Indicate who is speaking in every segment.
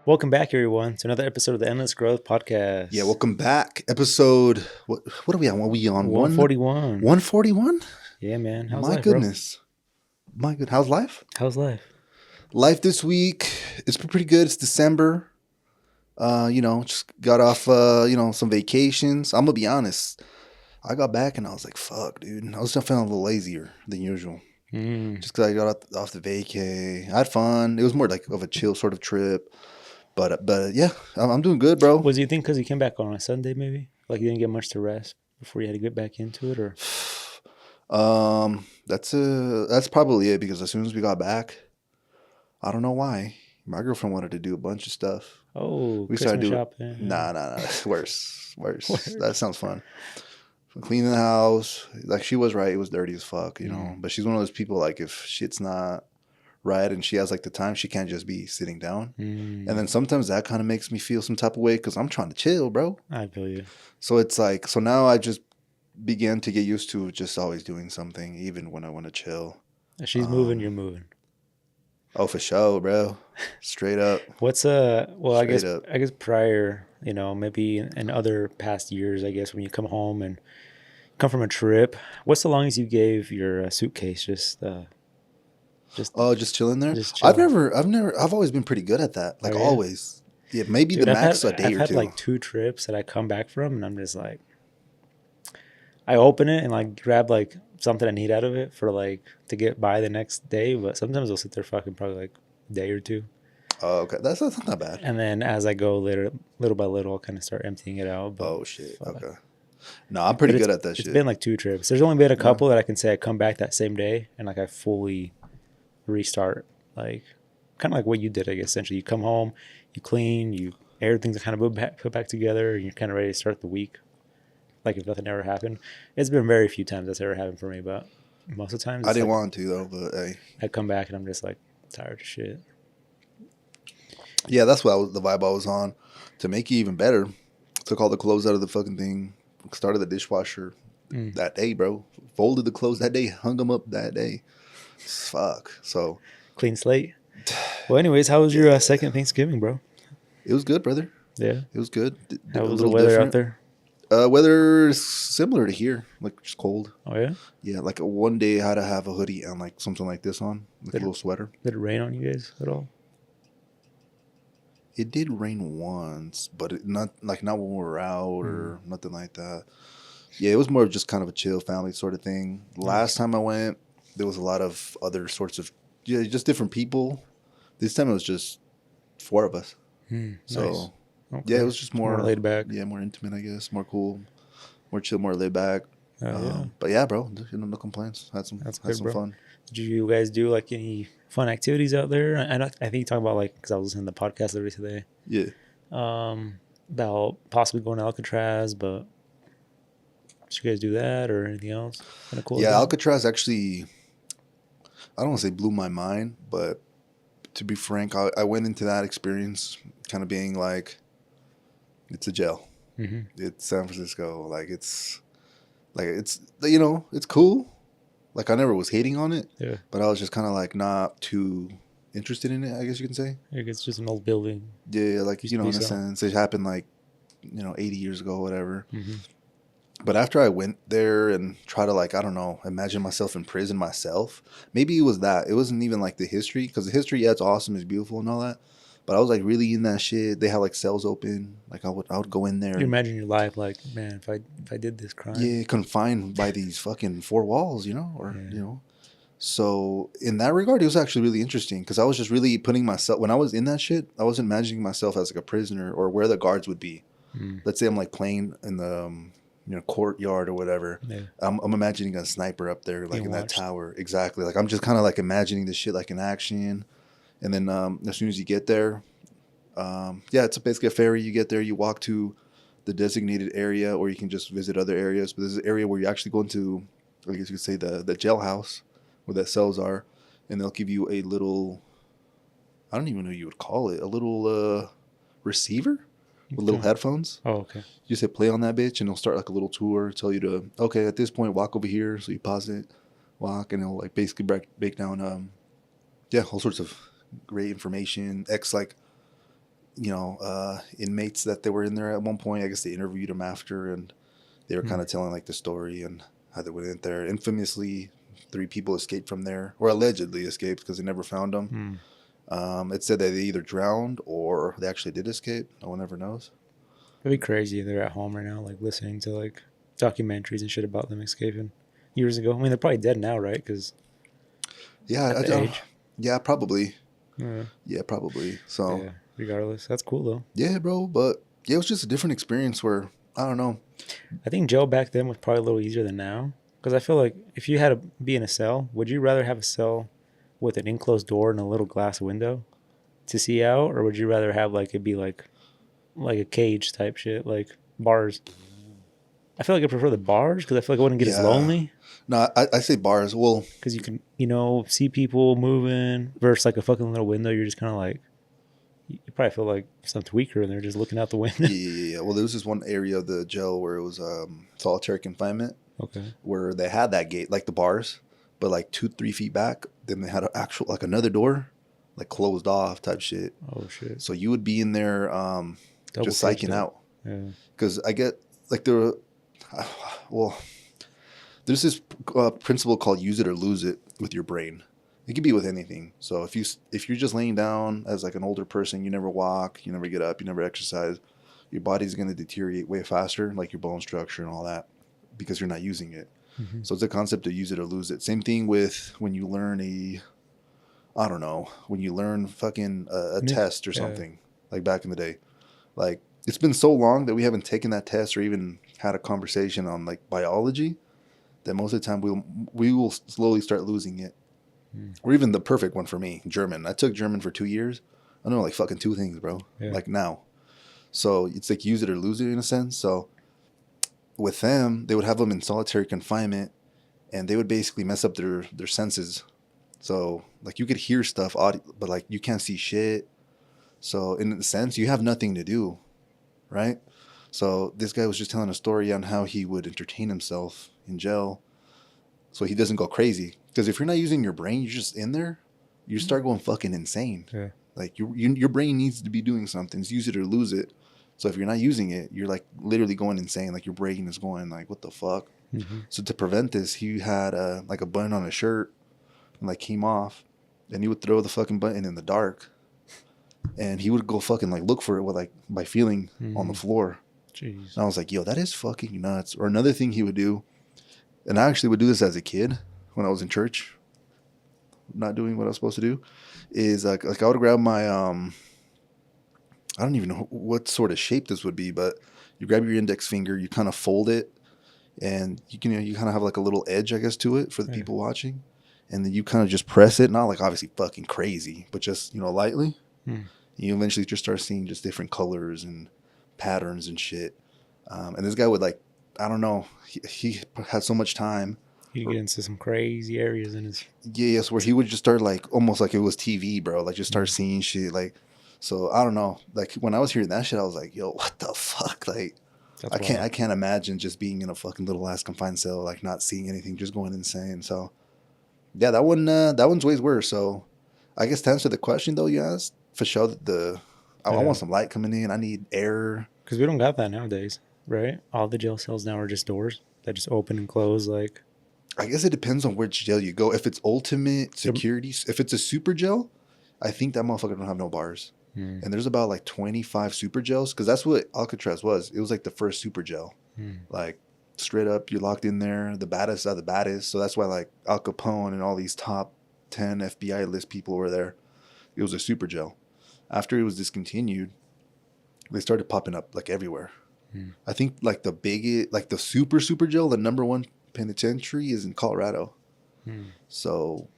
Speaker 1: Welcome back, everyone, to another episode of the Endless Growth
Speaker 2: Yeah,
Speaker 1: Podcast.
Speaker 2: welcome back. Episode what are we on? What are we on?
Speaker 1: 141.
Speaker 2: 141?
Speaker 1: Yeah, man. How's
Speaker 2: My
Speaker 1: life, bro?
Speaker 2: goodness. My good. How's life?
Speaker 1: How's life?
Speaker 2: Life this week it's been pretty good. It's December. Just got off some vacations. I'm gonna be honest. I got back and I was like, fuck, dude. I was just feeling a little lazier than usual.
Speaker 1: Mm.
Speaker 2: Just because I got off the vacay. I had fun. It was more like of a chill sort of trip. But yeah, I'm doing good, bro.
Speaker 1: Was you think because you came back on a Sunday, maybe? Like you didn't get much to rest before you had to get back into it? Or
Speaker 2: That's probably it because as soon as we got back, I don't know why. My girlfriend wanted to do a bunch of stuff.
Speaker 1: oh,
Speaker 2: We started
Speaker 1: Christmas
Speaker 2: doing
Speaker 1: shopping.
Speaker 2: nah. Worse.
Speaker 1: Worse.
Speaker 2: That sounds fun. Cleaning the house, like she was right. It was dirty as fuck,
Speaker 1: Mm.
Speaker 2: But she's one of those people like if shit's not right and she has like the time, she can't just be sitting down. And
Speaker 1: Mm.
Speaker 2: then sometimes that kind of makes me feel some type of way because I'm trying to chill, bro.
Speaker 1: I feel you.
Speaker 2: So it's like so now I just began to get used to just always doing something, even when I want to chill.
Speaker 1: If she's moving, you're moving.
Speaker 2: Oh, for sure, bro. Straight up.
Speaker 1: What's well,
Speaker 2: Straight up.
Speaker 1: I guess prior, maybe in other past years, I guess when you come home and come from a trip, what's the longest you gave your suitcase? Just
Speaker 2: Oh, just chilling there.
Speaker 1: just chilling.
Speaker 2: I've always been pretty good at that.
Speaker 1: Oh
Speaker 2: Like
Speaker 1: yeah,
Speaker 2: always. Yeah, maybe the
Speaker 1: dude.
Speaker 2: max a day
Speaker 1: I've
Speaker 2: or
Speaker 1: had
Speaker 2: two.
Speaker 1: like 2 trips that I come back from, and I'm just like, I open it and like grab like something I need out of it for like to get by the next day. But sometimes I'll sit there fucking probably like a day or two,
Speaker 2: Oh, okay. That's not bad.
Speaker 1: and then as I go little by little, I'll kind of start emptying it out. But
Speaker 2: Oh shit.
Speaker 1: fuck.
Speaker 2: Okay. No, I'm
Speaker 1: But
Speaker 2: pretty good at that
Speaker 1: it's
Speaker 2: shit.
Speaker 1: been like 2 trips. There's only been a
Speaker 2: Yeah.
Speaker 1: couple that I can say I come back that same day and like I fully restart, like kind of like what you did, I guess. Essentially, you come home, you clean, you everything's kind of put back together, and you're kind of ready to start the week. Like if nothing ever happened. It's been very few times that's ever happened for me, but most of the times
Speaker 2: I
Speaker 1: it's
Speaker 2: didn't
Speaker 1: like
Speaker 2: want to though, but hey.
Speaker 1: I come back and I'm just like tired of shit.
Speaker 2: Yeah, that's what the vibe I was on. To make it even better, took all the clothes out of the fucking thing, started the dishwasher
Speaker 1: Mm.
Speaker 2: that day, bro. Folded the clothes that day, hung them up that day. Fuck. So
Speaker 1: Clean slate. Well, anyways, how was your second Thanksgiving, bro?
Speaker 2: it was good, brother.
Speaker 1: Yeah.
Speaker 2: It was good.
Speaker 1: How
Speaker 2: A
Speaker 1: was the
Speaker 2: little
Speaker 1: weather out
Speaker 2: different.
Speaker 1: there?
Speaker 2: Weather is similar to here, like just cold.
Speaker 1: Oh yeah.
Speaker 2: Yeah, like one day I had to have a hoodie and like something like this on, like a
Speaker 1: Did,
Speaker 2: little sweater.
Speaker 1: did it rain on you guys at all?
Speaker 2: It did rain once, but not when we were out
Speaker 1: Mm.
Speaker 2: or nothing like that. Yeah, it was more of just kind of a chill family sort of thing. Last
Speaker 1: Nice.
Speaker 2: time I went, there was a lot of other sorts of just different people. This time it was just four of us.
Speaker 1: Mm.
Speaker 2: So
Speaker 1: Nice. Okay.
Speaker 2: yeah, it was just
Speaker 1: More
Speaker 2: more
Speaker 1: laid back.
Speaker 2: yeah, more intimate, I guess, more cool, more chill, more laid back.
Speaker 1: Oh yeah.
Speaker 2: But yeah, bro, no complaints.
Speaker 1: That's
Speaker 2: Had
Speaker 1: good,
Speaker 2: some
Speaker 1: bro.
Speaker 2: fun.
Speaker 1: Did you guys do like any fun activities out there? I think you talk about like because I was listening to the podcast literally today.
Speaker 2: Yeah.
Speaker 1: About possibly going to Alcatraz, but did you guys do that or anything else? Kind of cool.
Speaker 2: Yeah,
Speaker 1: like that?
Speaker 2: Alcatraz actually, I don't want to say blew my mind, but to be frank, I went into that experience kind of being like, it's a jail.
Speaker 1: Mhm.
Speaker 2: It's San Francisco. It's cool. Like I never was hating on it,
Speaker 1: Yeah,
Speaker 2: but I was just kind of like not too interested in it, I guess you can say.
Speaker 1: like it's just an old building.
Speaker 2: Yeah, like,
Speaker 1: Used to
Speaker 2: in
Speaker 1: be
Speaker 2: a
Speaker 1: so.
Speaker 2: sense, it happened like, 80 years ago, whatever.
Speaker 1: Hmm.
Speaker 2: But after I went there and try to like, I don't know, imagine myself in prison myself, maybe it was that. It wasn't even like the history, because the history, yeah, it's awesome, it's beautiful and all that. But I was like really in that shit. They had like cells open. Like I would go in there
Speaker 1: You
Speaker 2: and
Speaker 1: imagine your life like, man, if I did this crime,
Speaker 2: yeah, confined by these fucking four walls, or
Speaker 1: Yeah.
Speaker 2: So in that regard, it was actually really interesting because I was just really putting myself when I was in that shit. I was imagining myself as like a prisoner or where the guards would be.
Speaker 1: Mm.
Speaker 2: Let's say I'm like playing in the courtyard or whatever.
Speaker 1: Yeah.
Speaker 2: I'm imagining a sniper up there, like
Speaker 1: Being
Speaker 2: in that
Speaker 1: watched.
Speaker 2: tower. Exactly. Like I'm just kind of like imagining this shit like in action. And then as soon as you get there, yeah, it's basically a ferry. You get there, you walk to the designated area, or you can just visit other areas. But there's an area where you actually go into, I guess you could say the jailhouse, where the cells are, and they'll give you a little, I don't even know what you would call it, a little receiver with little
Speaker 1: Okay.
Speaker 2: headphones.
Speaker 1: Oh, okay.
Speaker 2: You just hit play on that bitch, and it'll start like a little tour, tell you to, okay, at this point, walk over here. So you pause it, walk, and it'll like basically break down, yeah, all sorts of great information. Like inmates that they were in there at one point. I guess they interviewed them after, and they were
Speaker 1: Hmm.
Speaker 2: kind of telling like the story and how they went in there. Infamously, 3 people escaped from there, or allegedly escaped because they never found them.
Speaker 1: Hmm.
Speaker 2: It said that they either drowned or they actually did escape. No one ever knows.
Speaker 1: It'd be crazy if they're at home right now, like listening to like documentaries and shit about them escaping years ago. I mean, they're probably dead now, right? Because
Speaker 2: Yeah,
Speaker 1: at the age.
Speaker 2: yeah, probably.
Speaker 1: Yeah.
Speaker 2: Yeah, probably. So
Speaker 1: Yeah. Regardless, that's cool though.
Speaker 2: yeah, bro. But yeah, it was just a different experience where I don't know.
Speaker 1: I think jail back then was probably a little easier than now. Because I feel like if you had to be in a cell, would you rather have a cell with an enclosed door and a little glass window to see out, or would you rather have like it be like a cage type shit, like bars? I feel like I prefer the bars because I feel like I wouldn't get as
Speaker 2: Yeah,
Speaker 1: lonely
Speaker 2: no, I say bars. Well,
Speaker 1: because you can see people moving versus like a fucking little window. You're just kind of like you probably feel like some tweaker and they're just looking out the window.
Speaker 2: yeah. Well, there was this one area of the jail where it was solitary confinement,
Speaker 1: Okay.
Speaker 2: where they had that gate like the bars, but like 2-3 feet back. Then they had an actual like another door, like closed off type shit.
Speaker 1: Oh shit.
Speaker 2: So you would be in there,
Speaker 1: Double
Speaker 2: just
Speaker 1: caged
Speaker 2: psyching
Speaker 1: up.
Speaker 2: out.
Speaker 1: Yeah.
Speaker 2: Because I get like there were, well, there's this principle called use it or lose it with your brain. It could be with anything. So if you're just laying down as like an older person, you never walk, you never get up, you never exercise, your body's going to deteriorate way faster, like your bone structure and all that, because you're not using it.
Speaker 1: Mm-hmm.
Speaker 2: So it's a concept of use it or lose it. Same thing with when you learn I don't know, when you learn fucking a test or
Speaker 1: Yeah.
Speaker 2: something, like back in the day. Like it's been so long that we haven't taken that test or even had a conversation on like biology that most of the time we will slowly start losing it.
Speaker 1: Mm.
Speaker 2: Or even the perfect one for me, German. I took German for 2 years. I know like fucking 2 things, bro.
Speaker 1: Yeah.
Speaker 2: Like now. So it's like use it or lose it in a sense. So with them, they would have them in solitary confinement and they would basically mess up their senses. So like you could hear stuff, audio, but like you can't see shit. So in a sense, you have nothing to do, right? So this guy was just telling a story on how he would entertain himself in jail so he doesn't go crazy. Because if you're not using your brain, you're just in there, you start going fucking insane.
Speaker 1: Yeah.
Speaker 2: Like your brain needs to be doing something. It's use it or lose it. So if you're not using it, you're like literally going insane. Like your brain is going like, what the fuck?
Speaker 1: Mm-hmm.
Speaker 2: So to prevent this, he had like a button on his shirt and like came off, and he would throw the fucking button in the dark, and he would go fucking like look for it with like by feeling on the floor.
Speaker 1: Jeez.
Speaker 2: And I was like, yo, that is fucking nuts. Or another thing he would do, and I actually would do this as a kid when I was in church, not doing what I was supposed to do, is like I would grab my I don't even know what sort of shape this would be, but you grab your index finger, you kind of fold it, and you kind of have like a little edge, I guess, to it for the people watching, and then you kind of just press it, not like obviously fucking crazy, but just lightly. You eventually just start seeing just different colors and patterns and shit. And this guy would like, I don't know, he had so much time.
Speaker 1: You get into some crazy areas in his.
Speaker 2: Yes, where he would just start like almost like it was TV, bro. Like just start seeing shit. Like, so I don't know. Like when I was hearing that shit, I was like, yo, what the fuck? Like,
Speaker 1: That's
Speaker 2: I can't imagine just being in a fucking little ass confined cell, like not seeing anything, just going insane. So yeah, that one's way worse. So I guess to answer the question though, you asked for sure I want some light coming in. I need air.
Speaker 1: Because we don't got that nowadays, right? All the jail cells now are just doors that just open and close. Like,
Speaker 2: I guess it depends on which jail you go. If it's ultimate security, if it's a super jail, I think that motherfucker don't have no bars. And there's about like 25 super jails, because that's what Alcatraz was. It was like the first super jail. Like straight up, you're locked in there. The baddest are the baddest. So that's why like Al Capone and all these top 10 FBI list people were there. It was a super jail. After it was discontinued, they started popping up like everywhere. I think like the biggest, like the super jail, the number one penitentiary is in Colorado. So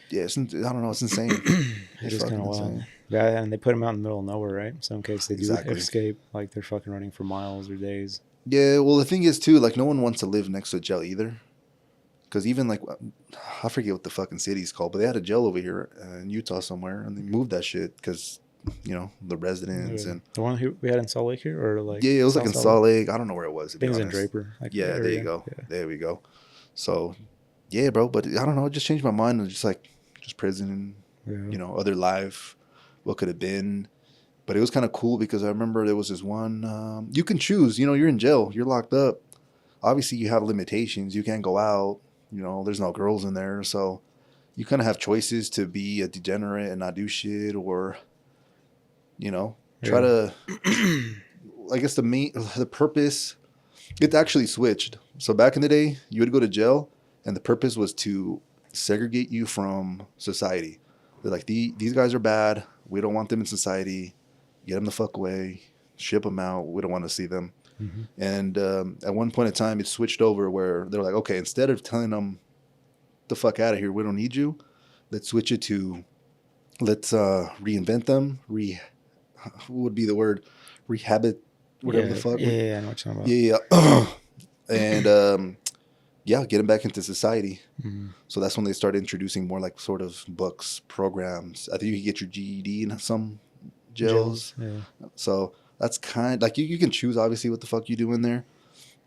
Speaker 2: yeah, I don't know, it's insane.
Speaker 1: It is kind of wild. Yeah, and they put them out in the middle of nowhere, right? So in case they do escape, like they're fucking running for miles or days.
Speaker 2: Yeah, well the thing is too, like no one wants to live next to a jail either. Because even like, I forget what the fucking city's called, but they had a jail over here in Utah somewhere, and they moved that shit because, the residents and
Speaker 1: the one we had in Salt Lake here, or like
Speaker 2: it was like in Salt Lake. I don't know where it was.
Speaker 1: I think it was in Draper. Like
Speaker 2: yeah, there you go. Yeah. There we go. So, yeah, bro. But I don't know. It just changed my mind. Just prison, other life. What could have been? But it was kind of cool because I remember there was this one. You can choose. You know, you're in jail. You're locked up. Obviously, you have limitations. You can't go out. You know, there's no girls in there, so you kind of have choices to be a degenerate and not do shit, or you know, try
Speaker 1: Yeah.
Speaker 2: to. I guess the purpose. It actually switched. So back in the day, you would go to jail, and the purpose was to segregate you from society. They're like, these guys are bad. We don't want them in society. Get them the fuck away. Ship them out. We don't want to see them.
Speaker 1: Mm-hmm.
Speaker 2: And at one point in time, it switched over where they're like, okay, instead of telling them the fuck out of here, we don't need you. Let's switch it to let's reinvent them. What would be the word? Rehabit, whatever the
Speaker 1: Yeah,
Speaker 2: fuck.
Speaker 1: yeah, I know what you're talking about.
Speaker 2: Yeah, yeah. And yeah, get them back into society.
Speaker 1: Mm-hmm.
Speaker 2: So that's when they started introducing more like sort of books, programs. I think you could get your GED in some jails.
Speaker 1: Yeah.
Speaker 2: So that's kind like you can choose obviously what the fuck you do in there.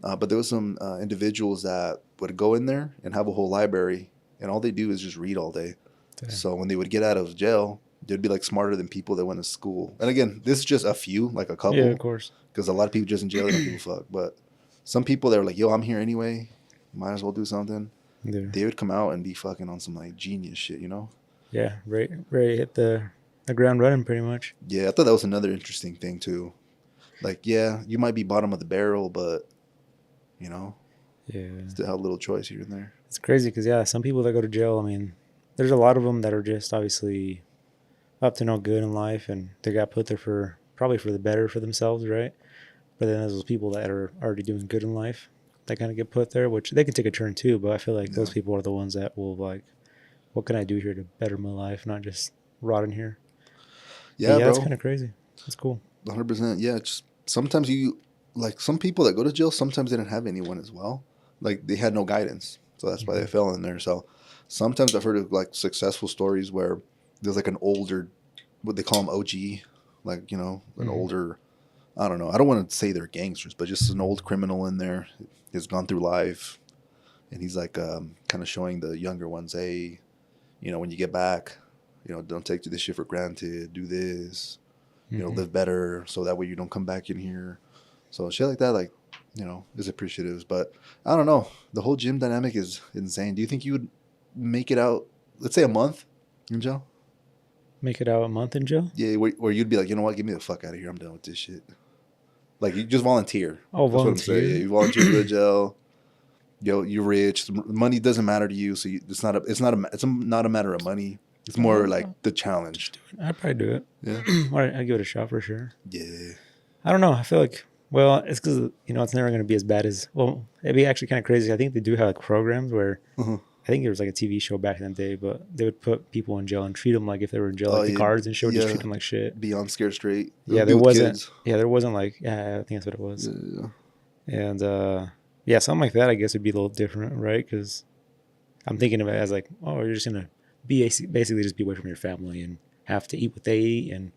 Speaker 2: But there was some individuals that would go in there and have a whole library, and all they do is just read all day.
Speaker 1: Damn.
Speaker 2: So when they would get out of jail, they'd be like smarter than people that went to school. And again, this is just a few, like a couple,
Speaker 1: Yeah, of course.
Speaker 2: because a lot of people just in jail they don't give a fuck. But some people that are like, yo, I'm here anyway, might as well do something.
Speaker 1: Yeah.
Speaker 2: They would come out and be fucking on some like genius shit, you know?
Speaker 1: Yeah, right, hit the ground running pretty much.
Speaker 2: Yeah, I thought that was another interesting thing too. Like, yeah, you might be bottom of the barrel, but you know,
Speaker 1: Yeah,
Speaker 2: still have a little choice here and there.
Speaker 1: it's crazy because yeah, some people that go to jail, I mean, there's a lot of them that are just obviously up to no good in life, and they got put there for probably for the better for themselves, right? But then there's those people that are already doing good in life that kind of get put there, which they can take a turn too. But I feel like those
Speaker 2: Yeah.
Speaker 1: people are the ones that will like, what can I do here to better my life, not just rot in here.
Speaker 2: Yeah,
Speaker 1: But yeah,
Speaker 2: bro.
Speaker 1: it's kind of crazy. It's cool.
Speaker 2: 100%. Yeah, just sometimes you like some people that go to jail. Sometimes they didn't have anyone as well. Like they had no guidance, so that's why they fell in there. So sometimes I've heard of like successful stories where there's like an older, what they call them OG, like you know, an
Speaker 1: Mhm.
Speaker 2: older. I don't know. I don't want to say they're gangsters, but just an old criminal in there has gone through life, and he's like kind of showing the younger ones, hey, you know, when you get back, you know, don't take this shit for granted. Do this, you know,
Speaker 1: Mhm.
Speaker 2: live better, so that way you don't come back in here. So shit like that, like, you know, is appreciative. But I don't know. The whole gym dynamic is insane. Do you think you would make it out, let's say a month in jail?
Speaker 1: Make it out a month in jail?
Speaker 2: Yeah, where you'd be like, you know what, get me the fuck out of here. I'm done with this shit. Like you just volunteer.
Speaker 1: Oh,
Speaker 2: That's what I'm saying. Yeah,
Speaker 1: volunteer.
Speaker 2: you volunteer to go to jail. Yo, you're rich. The money doesn't matter to you, so it's not a matter of money. It's more like the challenge.
Speaker 1: I'd probably do it.
Speaker 2: Yeah,
Speaker 1: I'd give it a shot for sure.
Speaker 2: yeah,
Speaker 1: I don't know. I feel like, well, it's because, you know, it's never going to be as bad as, well, it'd be actually kind of crazy. I think they do have like programs where,
Speaker 2: uh-huh.
Speaker 1: I think there was like a TV show back in the day, but they would put people in jail and treat them like if they were in jail, like
Speaker 2: Oh,
Speaker 1: the
Speaker 2: yeah,
Speaker 1: guards and shit would just
Speaker 2: yeah.
Speaker 1: treat them like shit.
Speaker 2: Beyond scared straight.
Speaker 1: Yeah,
Speaker 2: Be
Speaker 1: there
Speaker 2: with
Speaker 1: wasn't,
Speaker 2: kids.
Speaker 1: like, yeah, I think that's what it was.
Speaker 2: Yeah,
Speaker 1: And, yeah, something like that, I guess would be a little different, right? Because I'm thinking of it as like, oh, you're just going to basically just be away from your family and have to eat what they eat. And,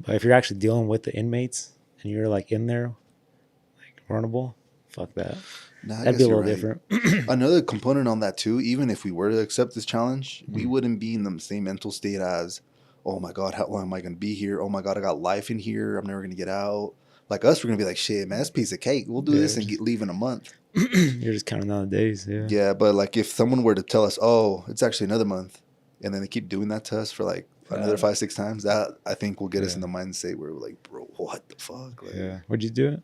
Speaker 1: but if you're actually dealing with the inmates and you're like in there, like vulnerable, fuck that.
Speaker 2: nah, I
Speaker 1: That'd
Speaker 2: guess
Speaker 1: be a
Speaker 2: you're
Speaker 1: little
Speaker 2: right.
Speaker 1: different.
Speaker 2: Another component on that too, even if we were to accept this challenge, we
Speaker 1: Mhm.
Speaker 2: wouldn't be in the same mental state as, oh my God, how long am I going to be here? Oh my God, I got life in here. I'm never going to get out. Like us, we're going to be like, shit, man, it's a piece of cake. We'll do
Speaker 1: Yeah,
Speaker 2: this and leave in a month.
Speaker 1: You're just counting down the days. Yeah.
Speaker 2: Yeah, but like if someone were to tell us, oh, it's actually another month, and then they keep doing that to us for like another 5-6 times, that I think will get us in the mindset where we're like, bro, what the fuck? Like,
Speaker 1: Yeah. Would you do it?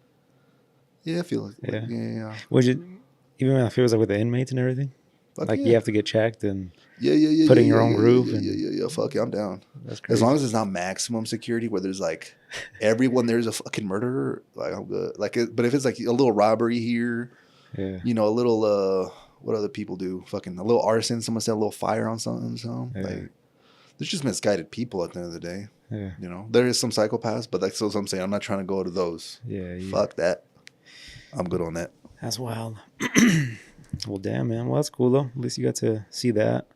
Speaker 2: yeah, I feel like,
Speaker 1: Yeah.
Speaker 2: yeah.
Speaker 1: Would you, even if it was like with the inmates and everything?
Speaker 2: Fuck
Speaker 1: Like
Speaker 2: yeah.
Speaker 1: you have to get checked and
Speaker 2: Yeah.
Speaker 1: put in your own groove.
Speaker 2: Yeah. Fuck yeah, I'm down.
Speaker 1: That's crazy.
Speaker 2: As long as it's not maximum security where there's like everyone there's a fucking murderer, like I'm good. Like, but if it's like a little robbery here,
Speaker 1: Yeah.
Speaker 2: you know, a little what other people do? Fucking a little arson. Someone set a little fire on something. So
Speaker 1: Yeah.
Speaker 2: like, there's just misguided people at the end of the day.
Speaker 1: Yeah.
Speaker 2: You know, there is some psychopaths, but that's what I'm saying. I'm not trying to go to those.
Speaker 1: Yeah.
Speaker 2: Fuck that. I'm good on that.
Speaker 1: That's wild. Well, damn, man. Well, that's cool though. At least you got to see that.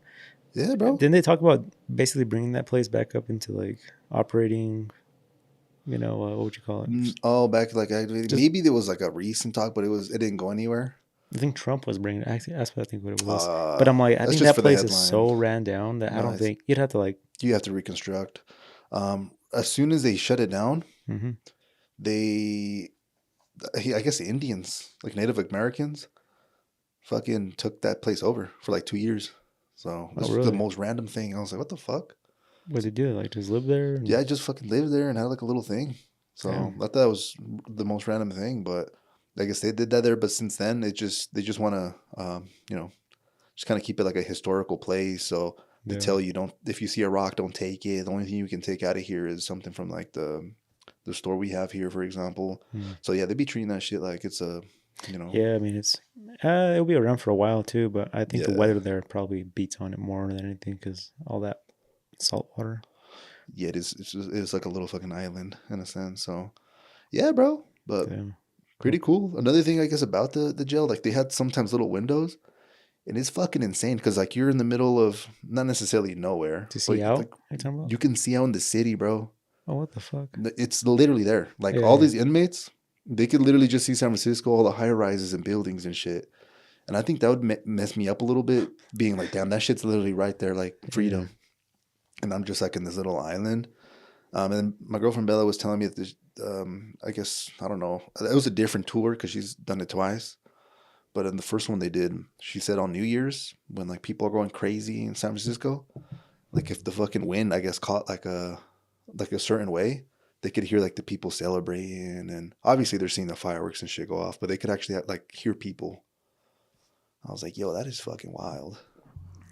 Speaker 2: Yeah, bro.
Speaker 1: Didn't they talk about basically bringing that place back up into like operating? You know, what would you call it?
Speaker 2: Oh, back like
Speaker 1: Just-
Speaker 2: maybe there was like a recent talk, but it didn't go anywhere.
Speaker 1: I think Trump was bringing it. Actually, that's what I think what it was. But I'm like, I
Speaker 2: that's
Speaker 1: think
Speaker 2: just
Speaker 1: that
Speaker 2: for the
Speaker 1: place is
Speaker 2: headline.
Speaker 1: so ran down that I
Speaker 2: No,
Speaker 1: don't
Speaker 2: it's-
Speaker 1: think you'd have to like.
Speaker 2: You have to reconstruct. as soon as they shut it down,
Speaker 1: Mm-hmm.
Speaker 2: they, I guess the Indians, like Native Americans, fucking took that place over for like 2 years. So
Speaker 1: Oh,
Speaker 2: this was the
Speaker 1: really?
Speaker 2: most random thing. I was like, what the fuck?
Speaker 1: What did they do? Like, just live there?
Speaker 2: Yeah,
Speaker 1: And
Speaker 2: I just fucking lived there and had like a little thing. So
Speaker 1: damn.
Speaker 2: I thought that was the most random thing, but I guess they did that there. But since then, they just want to, just kind of keep it like a historical place. So they
Speaker 1: Yeah.
Speaker 2: tell you don't, if you see a rock, don't take it. The only thing you can take out of here is something from like the store we have here, for example.
Speaker 1: Mm.
Speaker 2: So yeah, they be treating that shit like it's a,
Speaker 1: Yeah, I mean, it'll be around for a while too, but I think the
Speaker 2: yeah,
Speaker 1: weather there probably beats on it more than anything because all that salt water.
Speaker 2: yeah, it is. It's like a little fucking island in a sense. So yeah, bro. But
Speaker 1: Damn.
Speaker 2: pretty
Speaker 1: Cool.
Speaker 2: cool. Another thing I guess about the jail, like they had sometimes little windows, and it's fucking insane because like you're in the middle of not necessarily nowhere,
Speaker 1: To see
Speaker 2: but
Speaker 1: out?
Speaker 2: like
Speaker 1: Are you talking about?
Speaker 2: you can see out in the city, bro.
Speaker 1: Oh, what the fuck?
Speaker 2: It's literally there. Like
Speaker 1: Yeah,
Speaker 2: all
Speaker 1: yeah.
Speaker 2: these inmates, they could literally just see San Francisco, all the high rises and buildings and shit. And I think that would mess me up a little bit, being like, damn, that shit's literally right there, like
Speaker 1: Yeah.
Speaker 2: freedom. And I'm just like in this little island. And my girlfriend Bella was telling me that this, I guess, I don't know, it was a different tour because she's done it twice. But in the first one they did, she said on New Year's, when like people are going crazy in San Francisco, like if the fucking wind, I guess, caught like a certain way, they could hear like the people celebrating, and obviously they're seeing the fireworks and shit go off, but they could actually like hear people. I was like, yo, that is fucking wild.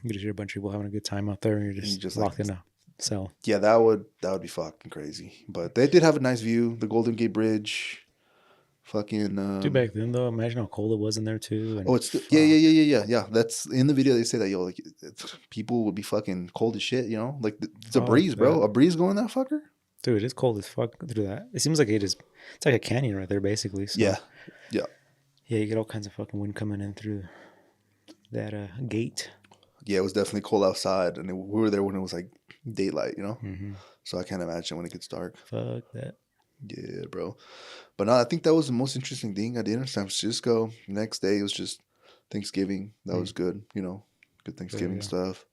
Speaker 1: You just hear a bunch of people having a good time out there and you're
Speaker 2: And you
Speaker 1: just
Speaker 2: just like,
Speaker 1: locked in a cell.
Speaker 2: yeah, that would be fucking crazy. But they did have a nice view, the Golden Gate Bridge, fucking.
Speaker 1: Dude, back then though, imagine how cold it was in there too.
Speaker 2: Oh,
Speaker 1: And
Speaker 2: it's yeah, yeah,
Speaker 1: fuck.
Speaker 2: yeah, yeah, yeah, yeah. That's in the video. They say that yo, like people would be fucking cold as shit. You know, like it's a
Speaker 1: Fuck
Speaker 2: breeze, bro.
Speaker 1: that.
Speaker 2: A breeze going that fucker.
Speaker 1: Dude, it's cold as fuck through that. It seems like it's like a canyon right there basically.
Speaker 2: Yeah,
Speaker 1: So
Speaker 2: yeah,
Speaker 1: yeah, you get all kinds of fucking wind coming in through that gate.
Speaker 2: yeah. It was definitely cold outside, and we were there when it was like daylight. You know,
Speaker 1: Mm-hmm.
Speaker 2: so I can't imagine when it gets dark.
Speaker 1: Fuck that.
Speaker 2: Yeah, bro. But no, I think that was the most interesting thing I did in San Francisco. Next day it was just Thanksgiving. That
Speaker 1: Mm.
Speaker 2: was good. You know, good
Speaker 1: Yeah,
Speaker 2: Thanksgiving
Speaker 1: yeah.
Speaker 2: stuff.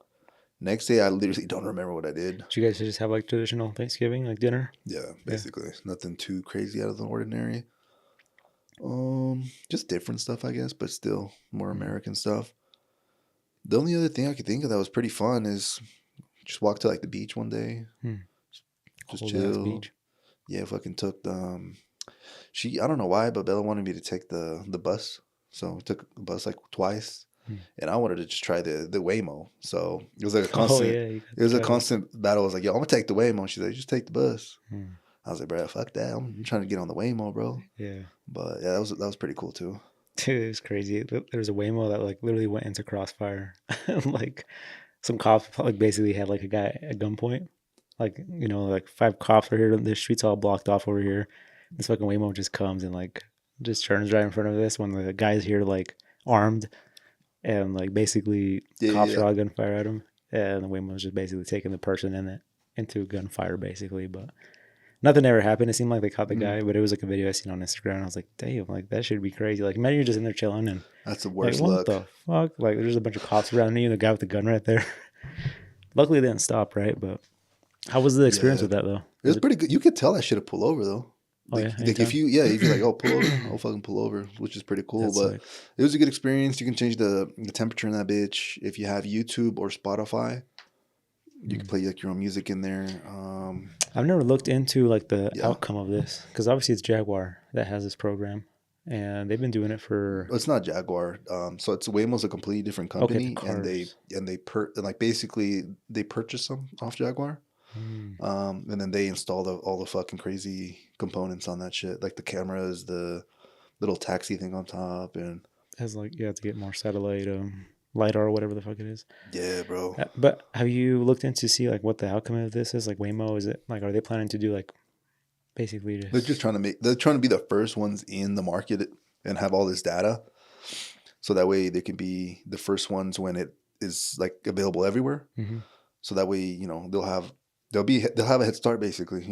Speaker 2: Next day I literally don't remember what I did.
Speaker 1: Did you guys just have like traditional Thanksgiving, like dinner?
Speaker 2: Yeah,
Speaker 1: Yeah.
Speaker 2: basically nothing too crazy out of the ordinary. Just different stuff, I guess, but still more
Speaker 1: Mm.
Speaker 2: American stuff. The only other thing I could think of that was pretty fun is just walk to like the beach one day,
Speaker 1: Hmm.
Speaker 2: just
Speaker 1: Cold ass
Speaker 2: chill.
Speaker 1: beach.
Speaker 2: Yeah, fucking took the I don't know why, but Bella wanted me to take the bus, so I took the bus like twice,
Speaker 1: Hmm.
Speaker 2: and I wanted to just try the Waymo. So it was like a
Speaker 1: Oh
Speaker 2: constant.
Speaker 1: yeah, you got
Speaker 2: It
Speaker 1: to
Speaker 2: was a
Speaker 1: try that.
Speaker 2: constant battle. I was like, yo, I'm gonna take the Waymo. She's like, just take the bus.
Speaker 1: Hmm.
Speaker 2: I was like, bro, fuck that. I'm trying to get on the Waymo, bro.
Speaker 1: Yeah.
Speaker 2: But yeah, that was pretty cool too.
Speaker 1: Dude, it was crazy. There was a Waymo that like literally went into crossfire. Like some cops like basically had like a guy at gunpoint. Like, like 5 cops are here. The street's all blocked off over here. This fucking Waymo just comes and like just turns right in front of this when the guy's here like armed and like basically
Speaker 2: Yeah,
Speaker 1: cops
Speaker 2: yeah,
Speaker 1: are all gunfire at him. And the Waymo's just basically taking the person in it into gunfire basically. But nothing ever happened. It seemed like they caught the
Speaker 2: yeah.
Speaker 1: guy, but it was like a video I seen on Instagram. And I was like, damn, like that should be crazy. Like imagine you're just in there chilling and
Speaker 2: That's the
Speaker 1: like,
Speaker 2: worst
Speaker 1: what
Speaker 2: luck.
Speaker 1: the fuck? Like there's a bunch of cops around you, the guy with the gun right there. Luckily they didn't stop, right? But how was the experience
Speaker 2: Yeah,
Speaker 1: with that though?
Speaker 2: it was pretty good. You could tell I should have pulled over though.
Speaker 1: Oh yeah,
Speaker 2: Like if
Speaker 1: anytime.
Speaker 2: if you're like, oh, pull over, I'll fucking pull over, which is pretty cool.
Speaker 1: That's
Speaker 2: But
Speaker 1: like
Speaker 2: it was a good experience. You can change the temperature in that bitch. If you have YouTube or Spotify, you can
Speaker 1: mm.
Speaker 2: play like your own music in there.
Speaker 1: I've never looked into like the
Speaker 2: Yeah,
Speaker 1: outcome of this because obviously it's Jaguar that has this program, and they've been doing it for
Speaker 2: it's not Jaguar. So it's Waymo's a completely different
Speaker 1: okay the
Speaker 2: company, and
Speaker 1: cars.
Speaker 2: and like basically they purchase them off Jaguar.
Speaker 1: Mm.
Speaker 2: And then they install all the fucking crazy components on that shit, like the cameras, the little taxi thing on top, and
Speaker 1: Has like you have to get more satellite lidar or whatever the fuck it is.
Speaker 2: yeah, bro.
Speaker 1: But have you looked into see like what the outcome of this is? Like Waymo, is it like are they planning to do like basically just
Speaker 2: They're trying to be the first ones in the market and have all this data, so that way they can be the first ones when it is like available everywhere.
Speaker 1: mm-hmm.
Speaker 2: So that way, they'll have a head start basically,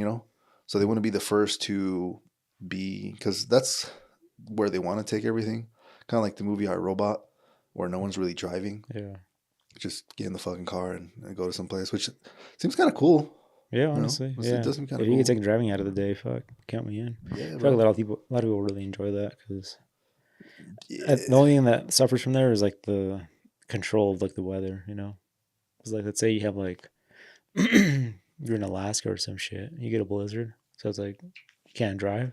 Speaker 2: So they want to be the first to be, because that's where they want to take everything. Kind of like the movie I, Robot, where no one's really driving.
Speaker 1: Yeah.
Speaker 2: Just get in the fucking car and go to some place, which seems kind of cool.
Speaker 1: Yeah,
Speaker 2: You know,
Speaker 1: honestly,
Speaker 2: it
Speaker 1: yeah.
Speaker 2: does seem kind
Speaker 1: If
Speaker 2: of
Speaker 1: you could
Speaker 2: cool.
Speaker 1: take driving out of the day, fuck, count me in.
Speaker 2: Yeah,
Speaker 1: I feel like
Speaker 2: bro.
Speaker 1: a lot of people really enjoy that because the
Speaker 2: Yeah.
Speaker 1: only thing that suffers from there is like the control of like the weather. You know, it's like let's say you have like you're in Alaska or some shit, you get a blizzard, so it's like you can't drive,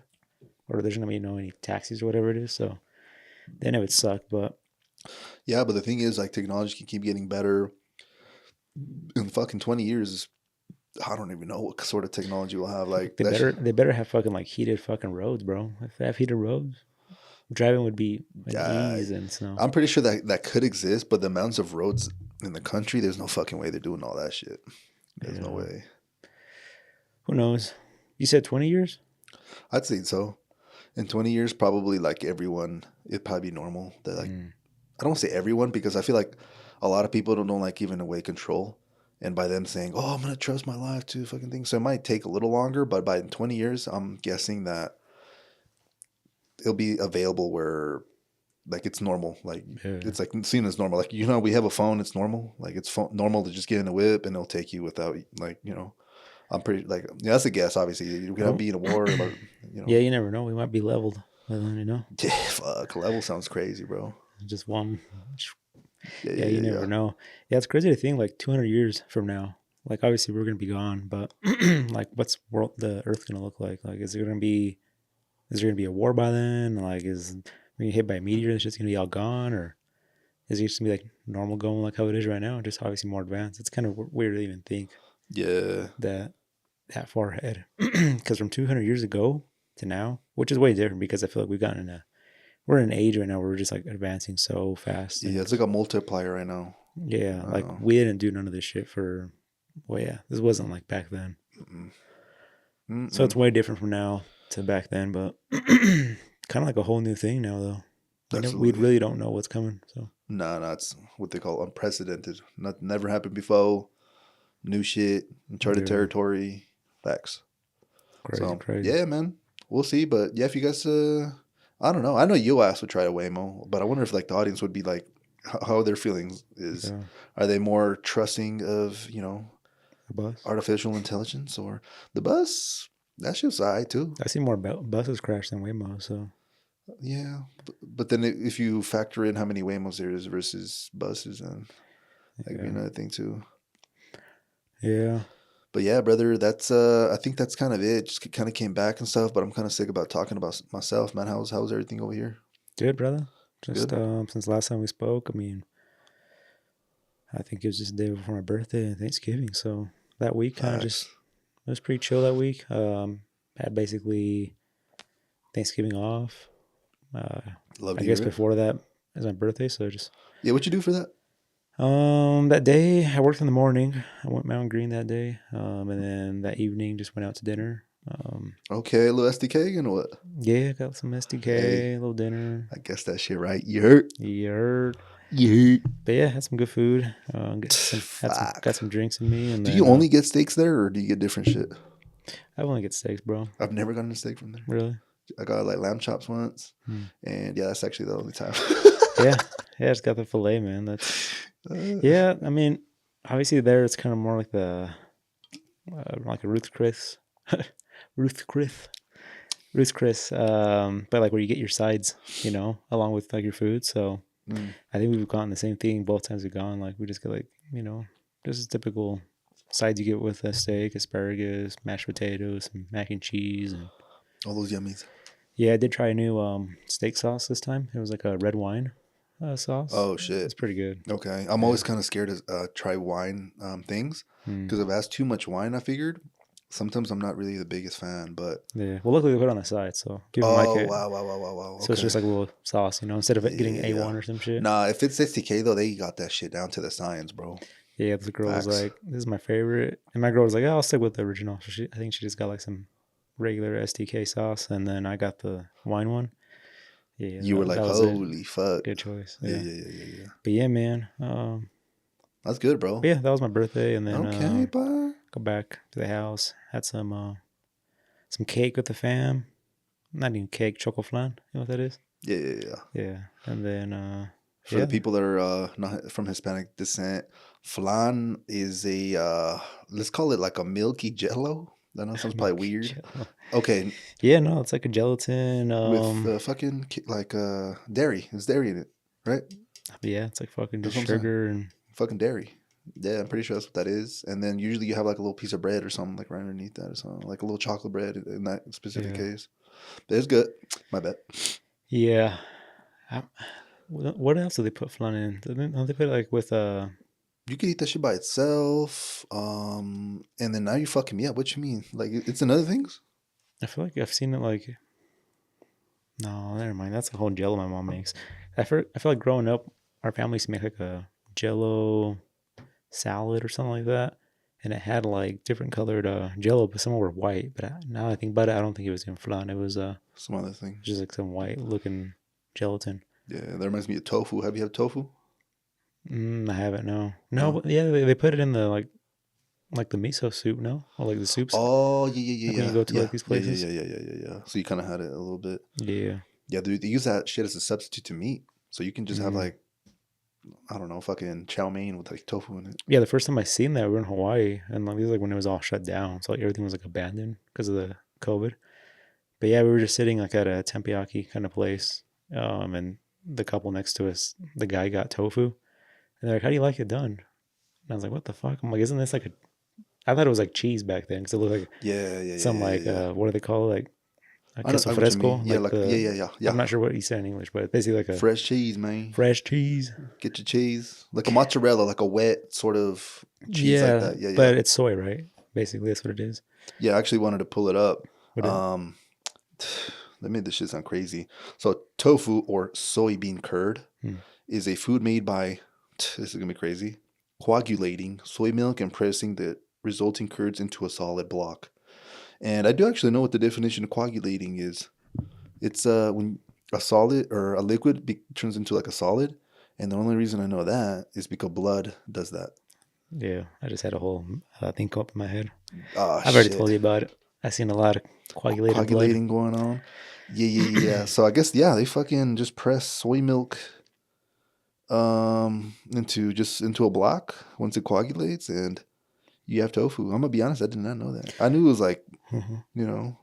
Speaker 1: or there's gonna be no any taxis or whatever it is. So then it would suck, but
Speaker 2: Yeah, but the thing is, like, technology can keep getting better. In fucking 20 years, I don't even know what sort of technology we'll have.
Speaker 1: fuck,
Speaker 2: Like, that shit.
Speaker 1: they better have fucking like heated fucking roads, bro. If they have heated roads, driving would be an
Speaker 2: Uh,
Speaker 1: ease and snow.
Speaker 2: I'm pretty sure that that could exist, but the amounts of roads in the country, there's no fucking way they're doing all that shit. There's no
Speaker 1: Yeah,
Speaker 2: way.
Speaker 1: who knows? You said 20 years?
Speaker 2: I'd say so. In 20 years, probably like everyone, it'd probably be normal. That like,
Speaker 1: Mm,
Speaker 2: I don't say everyone because I feel like a lot of people don't like giving away control. And by them saying, "Oh, I'm gonna trust my life to fucking things," so it might take a little longer. But by 20 years, I'm guessing that it'll be available where like it's normal. Like
Speaker 1: yeah.
Speaker 2: it's like seen as normal. Like you know, we have a phone. It's normal. Like it's normal to just get in a whip and it'll take you without like you know. I'm pretty like yeah, that's a guess. Obviously, you could
Speaker 1: Well,
Speaker 2: be in a war, but you
Speaker 1: yeah,
Speaker 2: know,
Speaker 1: you never know. We might be leveled. You know,
Speaker 2: yeah, fuck, level sounds crazy, bro.
Speaker 1: just one.
Speaker 2: Yeah,
Speaker 1: Yeah,
Speaker 2: yeah,
Speaker 1: you
Speaker 2: yeah,
Speaker 1: never
Speaker 2: yeah.
Speaker 1: know. Yeah, it's crazy to think like 200 years from now. Like obviously we're gonna be gone, but like what's the Earth gonna look like? Like is there gonna be a war by then? Like is we gonna hit by a meteor and it's just gonna be all gone, or is it just gonna be like normal going like how it is right now, just obviously more advanced? It's kind of weird to even think
Speaker 2: Yeah.
Speaker 1: that that far ahead, because from 200 years ago to now, which is way different because I feel like we're in an age right now where we're just like advancing so fast
Speaker 2: Yeah,
Speaker 1: and
Speaker 2: it's like a multiplier right now.
Speaker 1: yeah,
Speaker 2: I
Speaker 1: like
Speaker 2: know.
Speaker 1: we didn't do none of this shit for well, yeah, this wasn't like back then.
Speaker 2: Mm-mm.
Speaker 1: So it's
Speaker 2: Mm-mm.
Speaker 1: way different from now to back then, but kind of like a whole new thing now, though. We
Speaker 2: Absolutely.
Speaker 1: really don't know what's coming. So
Speaker 2: Nah, nah, it's what they call unprecedented. Not never happened before. New shit, uncharted
Speaker 1: yeah,
Speaker 2: territory. Facts.
Speaker 1: crazy,
Speaker 2: So
Speaker 1: crazy.
Speaker 2: yeah, man, we'll see. But yeah, if you guys, I don't know. I know you asked would try a Waymo, but I wonder if like the audience would be like, how their feelings is.
Speaker 1: Yeah,
Speaker 2: Are they more trusting of
Speaker 1: a bus.
Speaker 2: artificial intelligence or the bus? That shit's alright too.
Speaker 1: I see more buses crash than Waymo. So
Speaker 2: Yeah, but then if you factor in how many Waymos there is versus buses, then that could be
Speaker 1: yeah,
Speaker 2: another thing too.
Speaker 1: yeah,
Speaker 2: But yeah, brother, that's I think that's kind of it. Just kind of came back and stuff, but I'm kind of sick about talking about myself, man. How's everything over here?
Speaker 1: good brother. Just
Speaker 2: Good.
Speaker 1: since last time we spoke, I mean, I think it was just the day before my birthday and Thanksgiving. So that week kind of just
Speaker 2: Facts.
Speaker 1: it was pretty chill that week. Had basically Thanksgiving off. Uh,
Speaker 2: Love
Speaker 1: I
Speaker 2: to
Speaker 1: guess
Speaker 2: hear it.
Speaker 1: before that is my birthday, so just
Speaker 2: Yeah, what you do for that?
Speaker 1: that day I worked in the morning. I went Mountain Green that day, and then that evening just went out to dinner.
Speaker 2: Okay, a little SDK and what?
Speaker 1: Yeah, got some
Speaker 2: Hey,
Speaker 1: SDK, a little dinner.
Speaker 2: I guess that shit right. You hurt?
Speaker 1: Yeah,
Speaker 2: You
Speaker 1: but yeah, had some good food. Got
Speaker 2: Fuck.
Speaker 1: some drinks in me, and
Speaker 2: Do you
Speaker 1: then
Speaker 2: only get steaks there, or do you get different shit?
Speaker 1: I only get steaks, bro.
Speaker 2: I've never gotten a steak from there.
Speaker 1: Really?
Speaker 2: I got like lamb chops once,
Speaker 1: Hmm.
Speaker 2: and yeah, that's actually the only time.
Speaker 1: Yeah, yeah, it's got the fillet, man. That's
Speaker 2: Uh,
Speaker 1: yeah. I mean, obviously there it's kind of more like the like a Ruth Chris, Ruth Chris, Ruth Chris. But like where you get your sides, along with like your food. So
Speaker 2: mm.
Speaker 1: I think we've gotten the same thing both times we've gone. Like we just get like just as typical sides you get with a steak, asparagus, mashed potatoes, some mac and cheese, and
Speaker 2: All those yummies.
Speaker 1: yeah, I did try a new steak sauce this time. It was like a red wine sauce.
Speaker 2: Oh
Speaker 1: It's
Speaker 2: shit.
Speaker 1: pretty good.
Speaker 2: Okay, I'm
Speaker 1: Yeah.
Speaker 2: always kind of scared to try wine things
Speaker 1: Mm.
Speaker 2: because if it has too much wine, I figured sometimes I'm not really the biggest fan. But
Speaker 1: Yeah. Well, luckily they put it on the side, so if you even like
Speaker 2: oh
Speaker 1: it,
Speaker 2: wow, wow, wow, wow, wow.
Speaker 1: so it's
Speaker 2: Okay.
Speaker 1: just like a little sauce, instead of it getting
Speaker 2: Yeah.
Speaker 1: A1 or some shit.
Speaker 2: Nah, if it's STK though, they got that shit down to the science, bro.
Speaker 1: Yeah, the girl was
Speaker 2: Facts.
Speaker 1: like, "This is my favorite," and my girl was like, "Oh, I'll stick with the original." So I think she just got like some regular SDK sauce, and then I got the wine one. Yeah,
Speaker 2: You were
Speaker 1: that
Speaker 2: like,
Speaker 1: was it.
Speaker 2: holy fuck.
Speaker 1: Good choice.
Speaker 2: Yeah,
Speaker 1: Yeah,
Speaker 2: yeah, yeah, yeah, yeah.
Speaker 1: but yeah, man.
Speaker 2: That's good, bro.
Speaker 1: But yeah, that was my birthday, and then
Speaker 2: Okay, bye.
Speaker 1: go back to the house, had some cake with the fam. Not even cake, choco flan. You know what that is?
Speaker 2: Yeah, yeah, yeah.
Speaker 1: Yeah, and then
Speaker 2: For the
Speaker 1: yeah,
Speaker 2: people that are not from Hispanic descent, Flan is a let's call it like a milky jello. I know sounds probably
Speaker 1: Milky
Speaker 2: weird.
Speaker 1: Jello.
Speaker 2: Okay,
Speaker 1: Yeah, no, it's like a gelatin.
Speaker 2: with fucking like dairy. There's dairy in it, right?
Speaker 1: Yeah, it's like fucking
Speaker 2: That's
Speaker 1: just
Speaker 2: what I'm saying.
Speaker 1: sugar and
Speaker 2: Fucking dairy. Yeah, I'm pretty sure that's what that is. And then usually you have like a little piece of bread or something like right underneath that or something, like a little chocolate bread in that specific
Speaker 1: yeah,
Speaker 2: case. But it's good. My bad.
Speaker 1: yeah. I, what else do they put flan in? Don't they put it like with
Speaker 2: You could eat that shit by itself. And then now you're fucking me up. What you mean? Like it's in other things?
Speaker 1: I feel like I've seen it like no, never mind. That's a whole Jello my mom makes. I feel like growing up, our family used to make like a Jello salad or something like that, and it had like different colored Jello, but some were white. But now I think about it, I don't think it was even flan. It was
Speaker 2: Some other thing.
Speaker 1: just like some white looking gelatin.
Speaker 2: Yeah, that reminds me of tofu. Have you had tofu?
Speaker 1: I haven't. No, no.
Speaker 2: No.
Speaker 1: But yeah, they put it in the like the miso soup. No, or like the soups.
Speaker 2: Oh
Speaker 1: Like when you
Speaker 2: yeah
Speaker 1: go to
Speaker 2: yeah
Speaker 1: like these
Speaker 2: yeah yeah
Speaker 1: places.
Speaker 2: yeah yeah yeah yeah yeah. So you kind of had it a little bit.
Speaker 1: Yeah.
Speaker 2: Yeah, dude, they use that shit as a substitute to meat. So you can just have
Speaker 1: Mm.
Speaker 2: like I don't know, fucking chow mein with like tofu in it.
Speaker 1: Yeah, the first time I seen that, we were in Hawaii, and like this is like when it was all shut down, so like everything was like abandoned because of the COVID. But yeah, we were just sitting like at a tempiyaki kind of place, and the couple next to us, the guy got tofu, and they're like, "How do you like it done?" And I was like, "What the fuck?" I'm like, "Isn't this like a?" I thought it was like cheese back then because it looked like
Speaker 2: Yeah, yeah, yeah,
Speaker 1: some
Speaker 2: yeah,
Speaker 1: like
Speaker 2: yeah.
Speaker 1: what do they call it, like a
Speaker 2: I know,
Speaker 1: queso
Speaker 2: I know what you mean.
Speaker 1: fresco,
Speaker 2: Yeah,
Speaker 1: like
Speaker 2: like yeah,
Speaker 1: the.
Speaker 2: yeah, yeah,
Speaker 1: I'm
Speaker 2: yeah.
Speaker 1: not sure what you said in English, but it's basically like a
Speaker 2: Fresh cheese, man.
Speaker 1: fresh cheese.
Speaker 2: Get your cheese. Like a mozzarella, like a wet sort of cheese like
Speaker 1: Yeah,
Speaker 2: that. Yeah, yeah.
Speaker 1: but it's soy, right? Basically, that's what it is.
Speaker 2: Yeah, I actually wanted to pull it up.
Speaker 1: What it?
Speaker 2: Um, that made this shit sound crazy. So tofu or soybean curd
Speaker 1: Hmm.
Speaker 2: is a food made by, this is gonna be crazy, coagulating soy milk and pressing the resulting curds into a solid block. And I do actually know what the definition of coagulating is. It's when a solid or a liquid turns into like a solid, and the only reason I know that is because blood does that.
Speaker 1: Yeah, I just had a whole thing come up in my head.
Speaker 2: Ah,
Speaker 1: I've already told
Speaker 2: shit.
Speaker 1: you about it. I've seen a lot of coagulated blood.
Speaker 2: Coagulating going on. Yeah, yeah, yeah, yeah. So I guess yeah, they fucking just press soy milk into a block once it coagulates and you have tofu. I'm gonna be honest, I did not know that. I knew it was like,
Speaker 1: Mhm.
Speaker 2: you know,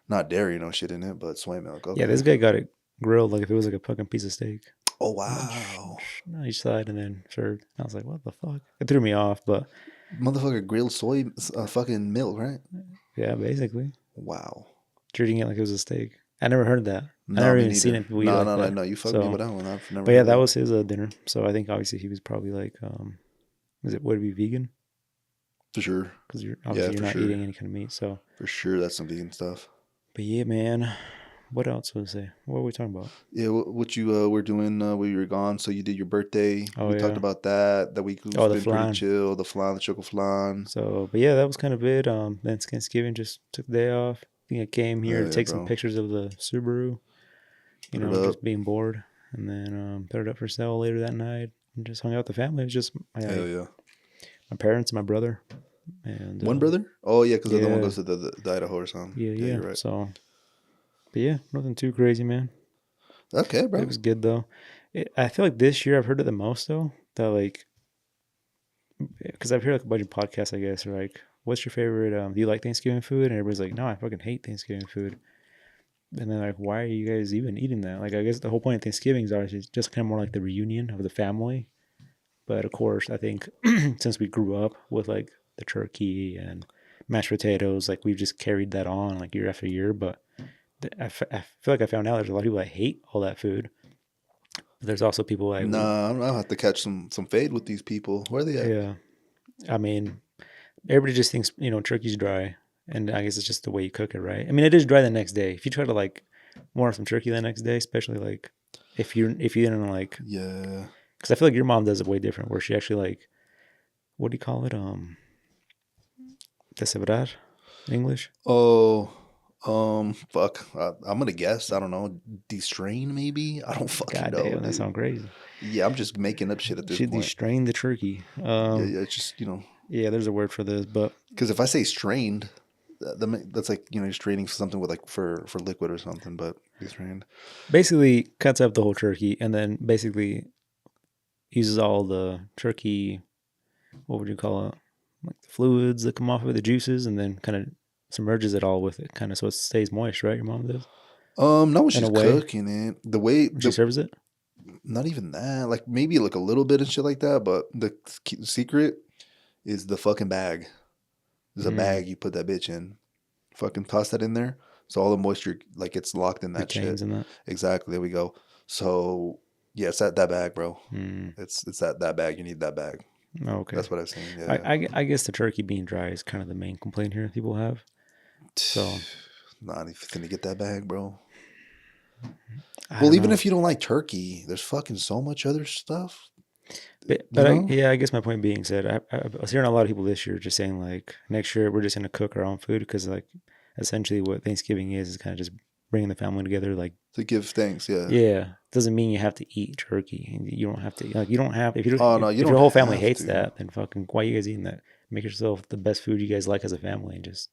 Speaker 2: not dairy, no shit in it, but soy milk.
Speaker 1: Yeah,
Speaker 2: Okay.
Speaker 1: this guy got it grilled like if it was like a fucking piece of steak.
Speaker 2: Oh
Speaker 1: And then
Speaker 2: wow.
Speaker 1: on each side and then served. I was like, what the fuck? It threw me off, but
Speaker 2: Motherfucker grilled soy fucking milk, right?
Speaker 1: yeah, basically
Speaker 2: Wow.
Speaker 1: treating it like it was a steak. I never heard that. I
Speaker 2: No,
Speaker 1: never
Speaker 2: me
Speaker 1: even seen
Speaker 2: neither.
Speaker 1: it people eat
Speaker 2: No,
Speaker 1: like
Speaker 2: no, no,
Speaker 1: that.
Speaker 2: no. You fucked me
Speaker 1: So,
Speaker 2: with that one. I've never
Speaker 1: but yeah,
Speaker 2: heard
Speaker 1: that
Speaker 2: that.
Speaker 1: was his dinner. So I think obviously he was probably like, would it be vegan?
Speaker 2: For sure.
Speaker 1: Because
Speaker 2: Yeah,
Speaker 1: you're
Speaker 2: for
Speaker 1: not
Speaker 2: sure.
Speaker 1: eating any kind of meat. So,
Speaker 2: For sure, that's some vegan stuff.
Speaker 1: but yeah, man. What else was I say? What were we talking about?
Speaker 2: Yeah, what you were doing when you were gone? So you did your birthday.
Speaker 1: Oh
Speaker 2: We talked
Speaker 1: yeah.
Speaker 2: about that. That week was
Speaker 1: Oh, the
Speaker 2: been pretty
Speaker 1: flan.
Speaker 2: chill. The flan, the choco flan.
Speaker 1: So, but yeah, that was kind of it. Then Thanksgiving just took the day off. I think I came here
Speaker 2: Hell
Speaker 1: to
Speaker 2: yeah,
Speaker 1: take some
Speaker 2: bro.
Speaker 1: pictures of the Subaru.
Speaker 2: Put it up.
Speaker 1: Just being bored, and then put it up for sale later that night, and just hung out with the family. It was just
Speaker 2: Hell yeah.
Speaker 1: my parents and my brother, and
Speaker 2: One brother? Oh yeah, because the other one
Speaker 1: yeah,
Speaker 2: goes to the Idaho or something.
Speaker 1: yeah,
Speaker 2: Yeah,
Speaker 1: yeah.
Speaker 2: you're right.
Speaker 1: So, but yeah, nothing too crazy, man.
Speaker 2: Okay,
Speaker 1: But it
Speaker 2: bro.
Speaker 1: was good though. I feel like this year I've heard it the most though. That like, because I've heard like a bunch of podcasts, I guess, are like, what's your favorite? Do you like Thanksgiving food? And everybody's like, no, I fucking hate Thanksgiving food. And then like, why are you guys even eating that? Like, I guess the whole point of Thanksgiving is obviously just kind of more like the reunion of the family. But of course, I think since we grew up with like the turkey and mashed potatoes, like we've just carried that on like year after year. But I feel like I found out there's a lot of people that hate all that food. But there's also people like,
Speaker 2: Nah, I'll have to catch some fade with these people. Where are they at?
Speaker 1: yeah, I mean, everybody just thinks turkey's dry, and I guess it's just the way you cook it, right? I mean, it is dry the next day. If you try to like warm some turkey the next day, especially like if you didn't like,
Speaker 2: Yeah.
Speaker 1: because I feel like your mom does it way different, where she actually like, what do you call it? Deshebrar in English.
Speaker 2: Oh, fuck. I'm gonna guess. I don't know. Destrain maybe. I don't fucking
Speaker 1: God
Speaker 2: know,
Speaker 1: damn, that
Speaker 2: dude.
Speaker 1: sounds crazy.
Speaker 2: Yeah, I'm just making up shit at this
Speaker 1: She
Speaker 2: point.
Speaker 1: strained the turkey.
Speaker 2: Yeah, yeah. It's just
Speaker 1: Yeah, there's a word for this, but
Speaker 2: because if I say strained, that's like you're straining something with like for liquid or something. But destrained.
Speaker 1: basically cuts up the whole turkey and then basically uses all the turkey what would you call it? Like the fluids that come off of the juices, and then kind of submerges it all with it, kind of so it stays moist, right? Your mom does
Speaker 2: Not when
Speaker 1: in a
Speaker 2: she's
Speaker 1: way
Speaker 2: cooking it. The way
Speaker 1: when she serves it.
Speaker 2: not even that. Like maybe like a little bit and shit like that. But the secret is the fucking bag. There's a
Speaker 1: Mm,
Speaker 2: bag you put that bitch in. Fucking toss that in there, so all the moisture like gets locked in that
Speaker 1: retains
Speaker 2: shit.
Speaker 1: in that.
Speaker 2: Exactly. There we go. So yeah, it's that bag, bro.
Speaker 1: Mm,
Speaker 2: It's that bag. You need that bag.
Speaker 1: okay.
Speaker 2: That's what I've seen.
Speaker 1: I,
Speaker 2: Yeah.
Speaker 1: I I guess the turkey being dry is kind of the main complaint here people have. So
Speaker 2: Not even to get that bag, bro.
Speaker 1: I
Speaker 2: Well,
Speaker 1: don't
Speaker 2: even
Speaker 1: know.
Speaker 2: if you don't like turkey, there's fucking so much other stuff.
Speaker 1: But,
Speaker 2: You
Speaker 1: but I,
Speaker 2: know?
Speaker 1: yeah, I guess my point being said, I was hearing a lot of people this year just saying like next year we're just gonna cook our own food because like essentially what Thanksgiving is kind of just bringing the family together. Like,
Speaker 2: To give thanks, yeah.
Speaker 1: yeah, doesn't mean you have to eat turkey. You don't have to like you don't have if you
Speaker 2: Oh no, you
Speaker 1: if your
Speaker 2: don't
Speaker 1: whole family
Speaker 2: have
Speaker 1: hates
Speaker 2: to.
Speaker 1: that, then fucking why you guys eating that? Make yourself the best food you guys like as a family, and just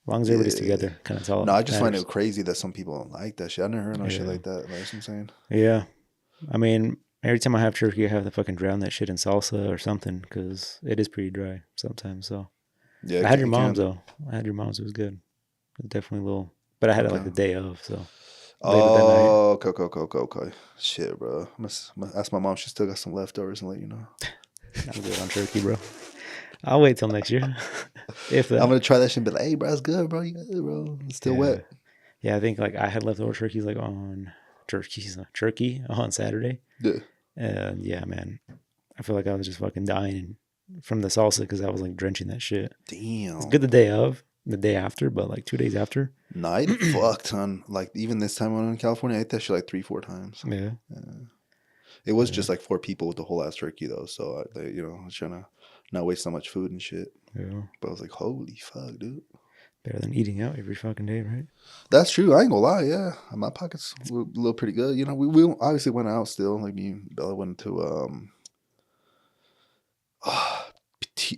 Speaker 1: as long as everybody's
Speaker 2: Yeah.
Speaker 1: together, kind of all
Speaker 2: No, I
Speaker 1: that
Speaker 2: just find
Speaker 1: matters.
Speaker 2: it crazy that some people don't like that shit. I never heard no shit
Speaker 1: Yeah,
Speaker 2: like that. Like, that's insane.
Speaker 1: yeah. I mean, every time I have turkey, I have to fucking drown that shit in salsa or something because it is pretty dry sometimes. So
Speaker 2: Yeah,
Speaker 1: I had your
Speaker 2: it
Speaker 1: mom's
Speaker 2: can.
Speaker 1: though. I had your mom's. It was good. It was definitely a little, but I had it
Speaker 2: Okay.
Speaker 1: like the day of, so later that night.
Speaker 2: Oh, okay. Shit, bro. I'm gonna ask my mom. She still got some leftovers and let you know.
Speaker 1: I'm good on turkey, bro. I'll wait till next year, if
Speaker 2: I'm
Speaker 1: that.
Speaker 2: gonna try that shit and be like, hey, bro, it's good, bro. You good, bro. It's still
Speaker 1: Yeah,
Speaker 2: wet.
Speaker 1: yeah. I think like I had leftover turkeys like on turkey on Saturday,
Speaker 2: Yeah.
Speaker 1: and yeah, man, I feel like I was just fucking dying from the salsa because I was like drenching that shit. It's good
Speaker 2: Damn.
Speaker 1: the day of, the day after, but like 2 days after.
Speaker 2: Nah, I ate a fuck ton. Like even this time when I'm in California, I ate that shit like 3, 4 times.
Speaker 1: Yeah,
Speaker 2: Yeah. It was
Speaker 1: yeah,
Speaker 2: just like 4 people with the whole ass turkey though, so I was trying to not waste so much food and shit.
Speaker 1: yeah.
Speaker 2: But I was like, holy fuck, dude.
Speaker 1: Better than eating out every fucking day, right?
Speaker 2: That's true. I ain't gonna lie. Yeah, my pockets were a little pretty good. You know, we obviously went out still. Like me and Bella went to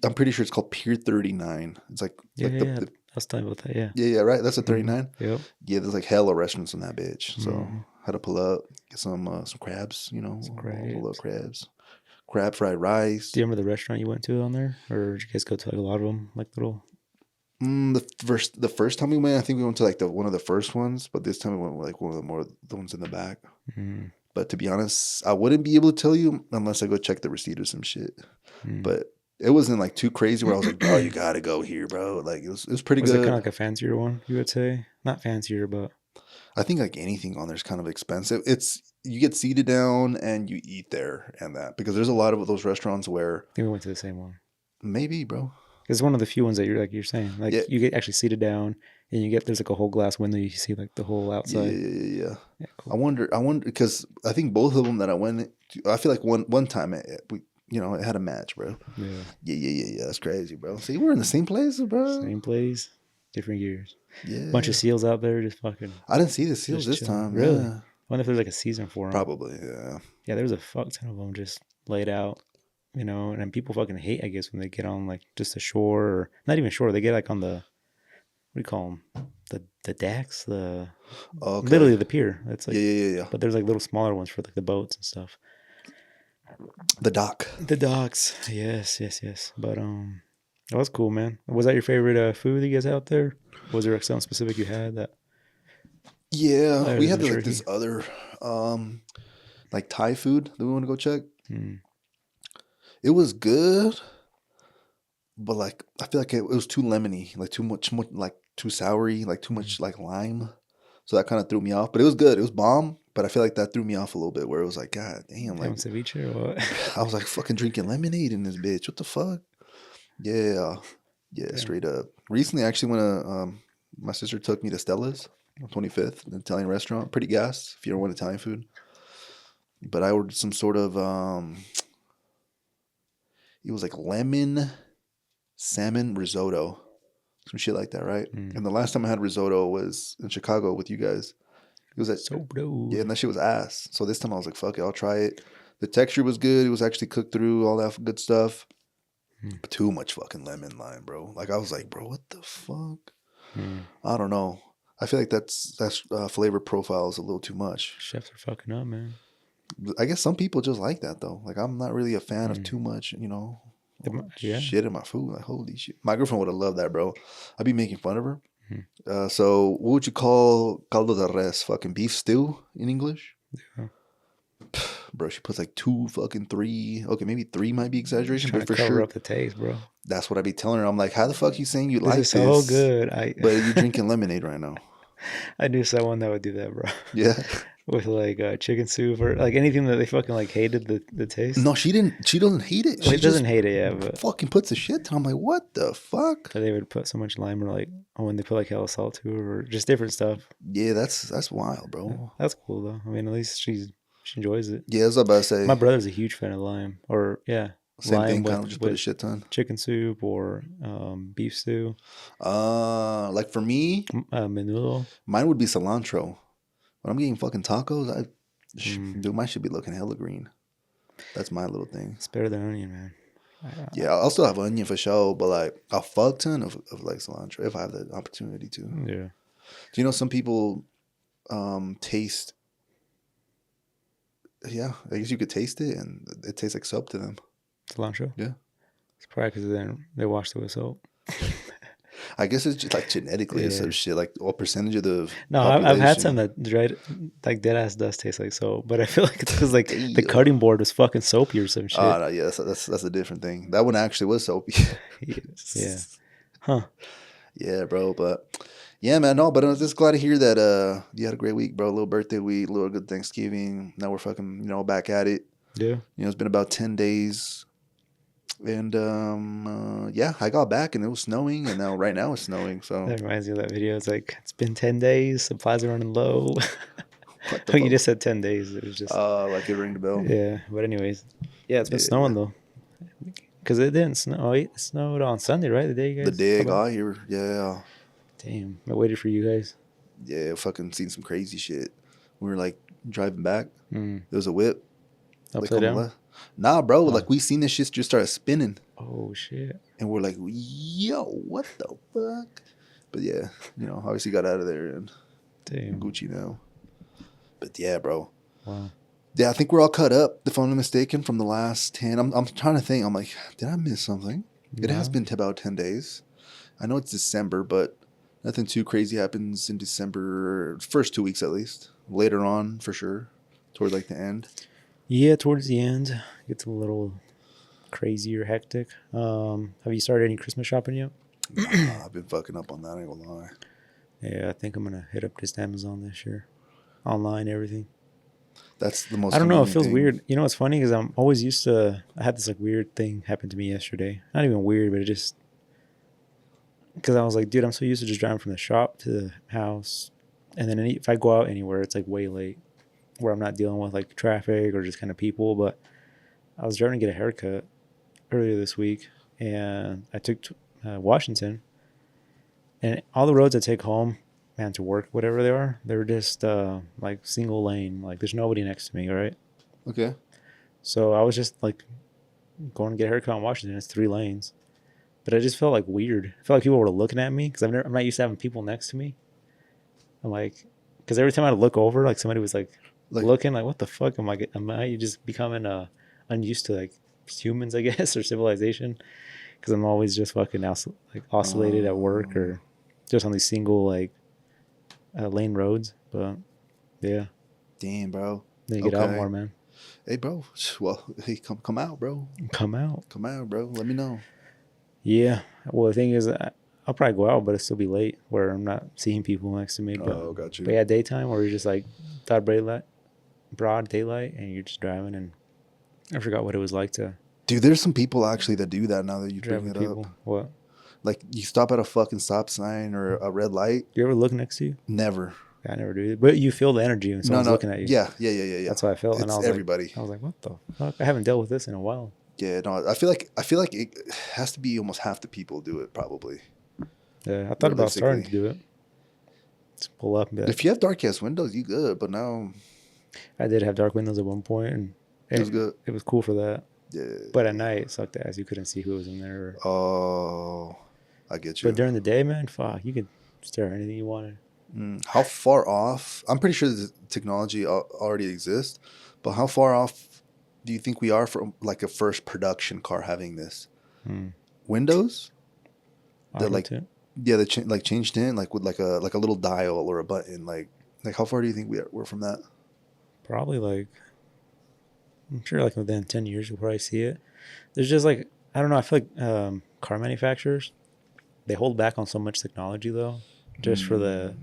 Speaker 2: I'm pretty sure it's called Pier 39. It's
Speaker 1: Yeah,
Speaker 2: like
Speaker 1: yeah, yeah. I was talking about that. Yeah.
Speaker 2: yeah, right. That's a
Speaker 1: Mm-hmm.
Speaker 2: 39.
Speaker 1: Yep.
Speaker 2: Yeah, there's like hella restaurants in that bitch. So
Speaker 1: Mm-hmm.
Speaker 2: had to pull up, get some crabs. You
Speaker 1: Some
Speaker 2: know, all the little
Speaker 1: crabs.
Speaker 2: crabs, crab fried
Speaker 1: Do
Speaker 2: rice.
Speaker 1: you remember the restaurant you went to on there, or did you guys go to like a lot of them, like little?
Speaker 2: The first time we went, I think we went to like the one of the first ones, but this time we went like one of the ones in the back.
Speaker 1: Mm-hmm.
Speaker 2: But to be honest, I wouldn't be able to tell you unless I go check the receipt or some shit. But it wasn't like too crazy where I was like, bro, you gotta go here, bro. Like it was pretty
Speaker 1: Was it kind of
Speaker 2: good.
Speaker 1: like a fancier one? You would say not fancier, but
Speaker 2: I think like anything on there is kind of expensive. It's you get seated down and you eat there and that because there's a lot of those restaurants where
Speaker 1: I think we went to the same one.
Speaker 2: maybe, bro.
Speaker 1: It's one of the few ones that you're saying
Speaker 2: Yeah,
Speaker 1: like you get actually seated down and you get there's like a whole glass window you see like the whole outside.
Speaker 2: yeah.
Speaker 1: Yeah,
Speaker 2: I
Speaker 1: cool.
Speaker 2: wonder because I think both of them that I went to, I feel like one time we it had a match, bro.
Speaker 1: Yeah,
Speaker 2: Yeah. That's crazy, bro. See, we're in the same place, bro.
Speaker 1: same place, different years. Bunch of
Speaker 2: Yeah.
Speaker 1: seals out there just fucking
Speaker 2: I didn't see the seals
Speaker 1: just
Speaker 2: this
Speaker 1: chilling.
Speaker 2: time.
Speaker 1: Really?
Speaker 2: Yeah.
Speaker 1: I wonder if there's like a season for them.
Speaker 2: Probably, yeah.
Speaker 1: Yeah, there's a fuck ton of them just laid out, and then people fucking hate, I guess, when they get on like just the shore or not even shore. They get like on the what do you call them? The decks, the
Speaker 2: Okay.
Speaker 1: literally the pier. It's like,
Speaker 2: Yeah.
Speaker 1: but there's like little smaller ones for like the boats and stuff.
Speaker 2: The dock.
Speaker 1: The docks, yes. But that was cool, man. Was that your favorite food that you guys had out there? Was there like something specific you had that
Speaker 2: Yeah,
Speaker 1: other
Speaker 2: we
Speaker 1: than
Speaker 2: had
Speaker 1: the
Speaker 2: like this
Speaker 1: turkey?
Speaker 2: other like Thai food that we want to go check.
Speaker 1: Hmm.
Speaker 2: It was good, but like I feel like it was too lemony, like too much like too soury, like too much like lime. So that kind of threw me off. But it was good. It was bomb. But I feel like that threw me off a little bit where it was like, God damn, like
Speaker 1: Having ceviche or what?
Speaker 2: I was like fucking drinking lemonade in this bitch. What the fuck? Yeah. Yeah,
Speaker 1: Damn.
Speaker 2: straight up. Recently I actually went to my sister took me to Stella's on 25th, an Italian restaurant. Pretty gas if you don't want Italian food. But I ordered some sort of it was like lemon salmon risotto. Some shit like that, right?
Speaker 1: Hmm.
Speaker 2: And the last time I had risotto was in Chicago with you guys. It was at
Speaker 1: So bro.
Speaker 2: yeah, and that shit was ass. So this time I was like, fuck it, I'll try it. The texture was good. It was actually cooked through all that good stuff.
Speaker 1: Hmm.
Speaker 2: But too much fucking lemon lime, bro. Like I was like, bro, what the fuck?
Speaker 1: Hmm.
Speaker 2: I don't know. I feel like that's flavor profile is a little too much.
Speaker 1: Chefs are fucking up, man.
Speaker 2: I guess some people just like that though. Like I'm not really a fan of
Speaker 1: Hmm.
Speaker 2: too much,
Speaker 1: Yeah.
Speaker 2: Shit in my food. Like, holy shit. My girlfriend would have loved that, bro. I'd be making fun of her.
Speaker 1: Mhm.
Speaker 2: So what would you call caldo de res? Fucking beef stew in English?
Speaker 1: Yeah.
Speaker 2: Bro, she puts like 2, fucking 3. Okay, maybe 3 might be exaggeration,
Speaker 1: Trying
Speaker 2: but
Speaker 1: to
Speaker 2: for
Speaker 1: cover
Speaker 2: sure,
Speaker 1: up the taste, bro.
Speaker 2: that's what I be telling her. I'm like, how the fuck you saying you
Speaker 1: This is
Speaker 2: like
Speaker 1: so
Speaker 2: this,
Speaker 1: good.
Speaker 2: but you drinking lemonade right now?
Speaker 1: I knew someone that would do that, bro.
Speaker 2: Yeah.
Speaker 1: With like chicken soup or like anything that they fucking like hated the taste.
Speaker 2: No, she didn't. She doesn't hate it.
Speaker 1: Well,
Speaker 2: She
Speaker 1: it doesn't
Speaker 2: just
Speaker 1: hate it, yeah, but
Speaker 2: fucking puts the shit. I'm like, what the fuck?
Speaker 1: they would put so much lime or like when they put like hella salt to it or just different stuff.
Speaker 2: Yeah, that's wild,
Speaker 1: Yeah,
Speaker 2: bro.
Speaker 1: that's cool though. I mean, at least she enjoys it.
Speaker 2: Yeah, as I was about to
Speaker 1: My
Speaker 2: say,
Speaker 1: brother's a huge fan of lime, or yeah,
Speaker 2: same
Speaker 1: lime
Speaker 2: thing. Kind of just put a
Speaker 1: with
Speaker 2: shit ton.
Speaker 1: chicken soup or beef stew,
Speaker 2: Like for me,
Speaker 1: menudo.
Speaker 2: mine would be cilantro. When I'm getting fucking tacos,
Speaker 1: Mm,
Speaker 2: dude, mine should be looking hella green. That's my little thing.
Speaker 1: it's better than onion, man.
Speaker 2: Yeah, I'll still have onion for sure, but like a fuck ton of like cilantro if I have the opportunity to.
Speaker 1: Yeah,
Speaker 2: Do you know some people taste? Yeah, I guess you could taste it, and it tastes like soap to them.
Speaker 1: cilantro.
Speaker 2: Yeah.
Speaker 1: It's probably because then they washed it with soap.
Speaker 2: I guess it's just like genetically or
Speaker 1: Yeah.
Speaker 2: some shit. Like what percentage of the
Speaker 1: No, I've had some
Speaker 2: population?
Speaker 1: that dried like dead ass does taste like soap, but I feel like it's because like the
Speaker 2: Damn.
Speaker 1: cutting board was fucking soapy or some
Speaker 2: Oh
Speaker 1: shit.
Speaker 2: no, yeah, that's a different thing. That one actually was soapy.
Speaker 1: Yeah. Huh.
Speaker 2: Yeah, bro. But yeah, man. No, but I was just glad to hear that you had a great week, bro. A little birthday week, a little good Thanksgiving. Now we're fucking back at it.
Speaker 1: Yeah.
Speaker 2: It's been about 10 days, and yeah, I got back and it was snowing, and now right now it's snowing. So
Speaker 1: That reminds me of that video. It's like it's been 10 days, supplies are running low.
Speaker 2: what the
Speaker 1: Oh, you
Speaker 2: fuck?
Speaker 1: just said 10 days. It was just
Speaker 2: Like it rang the bell.
Speaker 1: yeah. But anyways, yeah, it's been snowing
Speaker 2: Yeah.
Speaker 1: though. Because it didn't snow. Oh, it snowed on Sunday, right? The day you
Speaker 2: The
Speaker 1: guys
Speaker 2: day I
Speaker 1: got back.
Speaker 2: got here, yeah,
Speaker 1: Damn, I waited for you guys.
Speaker 2: yeah, fucking seen some crazy shit. We were like driving back.
Speaker 1: Mm.
Speaker 2: There was a whip. Like
Speaker 1: Upside
Speaker 2: on the
Speaker 1: down.
Speaker 2: left. Nah, bro.
Speaker 1: Oh.
Speaker 2: Like we seen this shit just start spinning,
Speaker 1: Oh shit.
Speaker 2: and we're like, yo, what the fuck? But yeah, obviously got out of there and
Speaker 1: Damn.
Speaker 2: Gucci now. But yeah, bro.
Speaker 1: Wow.
Speaker 2: Yeah, I think we're all cut up, if I'm not mistaken, from the last 10. I'm trying to think. I'm like, did I miss something? It has
Speaker 1: No.
Speaker 2: been about 10 days. I know it's December, but nothing too crazy happens in December. First 2 weeks at least. Later on, for sure. Toward like the end.
Speaker 1: Yeah, towards the end, it gets a little crazy or hectic. Have you started any Christmas shopping yet?
Speaker 2: Nah, I've been fucking up on that, I ain't gonna lie.
Speaker 1: Yeah, I think I'm gonna hit up just Amazon this year, online everything.
Speaker 2: That's the most
Speaker 1: I don't know. It
Speaker 2: convenient
Speaker 1: feels
Speaker 2: thing.
Speaker 1: weird. You know what's funny? Because I'm always used to. I had this like weird thing happen to me yesterday. Not even weird, but it just because I was like, dude, I'm so used to just driving from the shop to the house, and then if I go out anywhere, it's like way late, where I'm not dealing with like traffic or just kind of people. But I was driving to get a haircut earlier this week, and I took Washington, and all the roads I take home, man, to work, whatever they are, they're just like single lane. Like there's nobody next to me, right?
Speaker 2: Okay.
Speaker 1: So I was just like going to get a haircut in Washington. It's 3 lanes, but I just felt like weird. I felt like people were looking at me because I'm not used to having people next to me. I'm like, because every time I look over, like somebody was like looking, like what the fuck am I just becoming unused to like humans, I guess, or civilization? Because I'm always just fucking like oscillated at work or just on these single like lane roads. But yeah,
Speaker 2: Damn, bro.
Speaker 1: then you get out
Speaker 2: Okay.
Speaker 1: more, man.
Speaker 2: Hey, bro. Well, hey, come out, bro.
Speaker 1: Come out.
Speaker 2: Come out, bro. Let me know.
Speaker 1: Yeah. Well, the thing is, I'll probably go out, but it'll still be late where I'm not seeing people next to me.
Speaker 2: Oh, got you.
Speaker 1: But yeah, daytime where you're just like broad daylight, and you're just driving. And I forgot what it was like to
Speaker 2: Dude, there's some people actually that do that now that you
Speaker 1: drive
Speaker 2: bring
Speaker 1: with
Speaker 2: it
Speaker 1: people.
Speaker 2: up.
Speaker 1: What?
Speaker 2: Like, you stop at a fucking stop sign or a red light.
Speaker 1: Do you ever look next to you?
Speaker 2: Never.
Speaker 1: I never do. But you feel the energy when someone's looking at you.
Speaker 2: Yeah.
Speaker 1: That's how I felt.
Speaker 2: It's
Speaker 1: And I was
Speaker 2: everybody.
Speaker 1: like, what the fuck? I haven't dealt with this in a while.
Speaker 2: Yeah, no, I feel like it has to be almost half the people do it, probably.
Speaker 1: Yeah, I thought about starting to
Speaker 2: Realistically.
Speaker 1: do it. Just pull up and be like,
Speaker 2: If you have dark ass windows, you good. But now
Speaker 1: I did have dark windows at one point, and
Speaker 2: it was good.
Speaker 1: It was cool for that.
Speaker 2: Yeah.
Speaker 1: But at night, it sucked ass. You couldn't see who was in there.
Speaker 2: Oh, I get you.
Speaker 1: But during the day, man, fuck, you could stare at anything you wanted.
Speaker 2: How far off? I'm pretty sure the technology already exists, but how far off do you think we are from like a first production car having this? windows that
Speaker 1: Auto
Speaker 2: like
Speaker 1: tint.
Speaker 2: yeah, they like changed in like with like a little dial or a button. Like how far do you think we're from that?
Speaker 1: Probably like, I'm sure like within 10 years you'll probably see it. There's just like, I don't know. I feel like car manufacturers, they hold back on so much technology though, just for the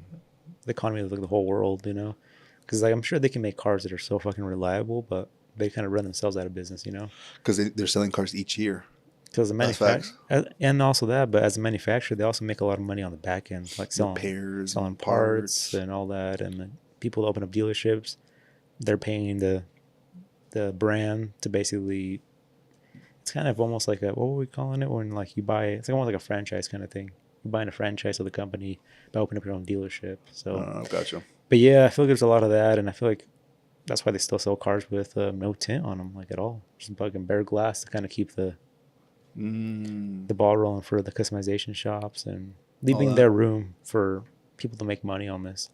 Speaker 1: economy of like the whole world, you know? Because like I'm sure they can make cars that are so fucking reliable, but they kind of run themselves out of business, you know?
Speaker 2: Because they're selling cars each year.
Speaker 1: Because the
Speaker 2: That's
Speaker 1: manufacturer,
Speaker 2: facts.
Speaker 1: and also that, but as a manufacturer, they also make a lot of money on the back end, like
Speaker 2: Repairs
Speaker 1: selling
Speaker 2: and
Speaker 1: parts
Speaker 2: parts.
Speaker 1: and all that, and then people open up dealerships. They're paying the brand to basically. It's kind of almost like a, what were we calling it when like you buy, it's like almost like a franchise kind of thing. You're buying a franchise of the company by opening up your own dealership. So,
Speaker 2: Gotcha.
Speaker 1: but yeah, I feel like there's a lot of that, and I feel like that's why they still sell cars with no tint on them, like at all, just fucking bare glass to kind of keep the ball rolling for the customization shops and
Speaker 2: All
Speaker 1: leaving
Speaker 2: that.
Speaker 1: their room for people to make money on this.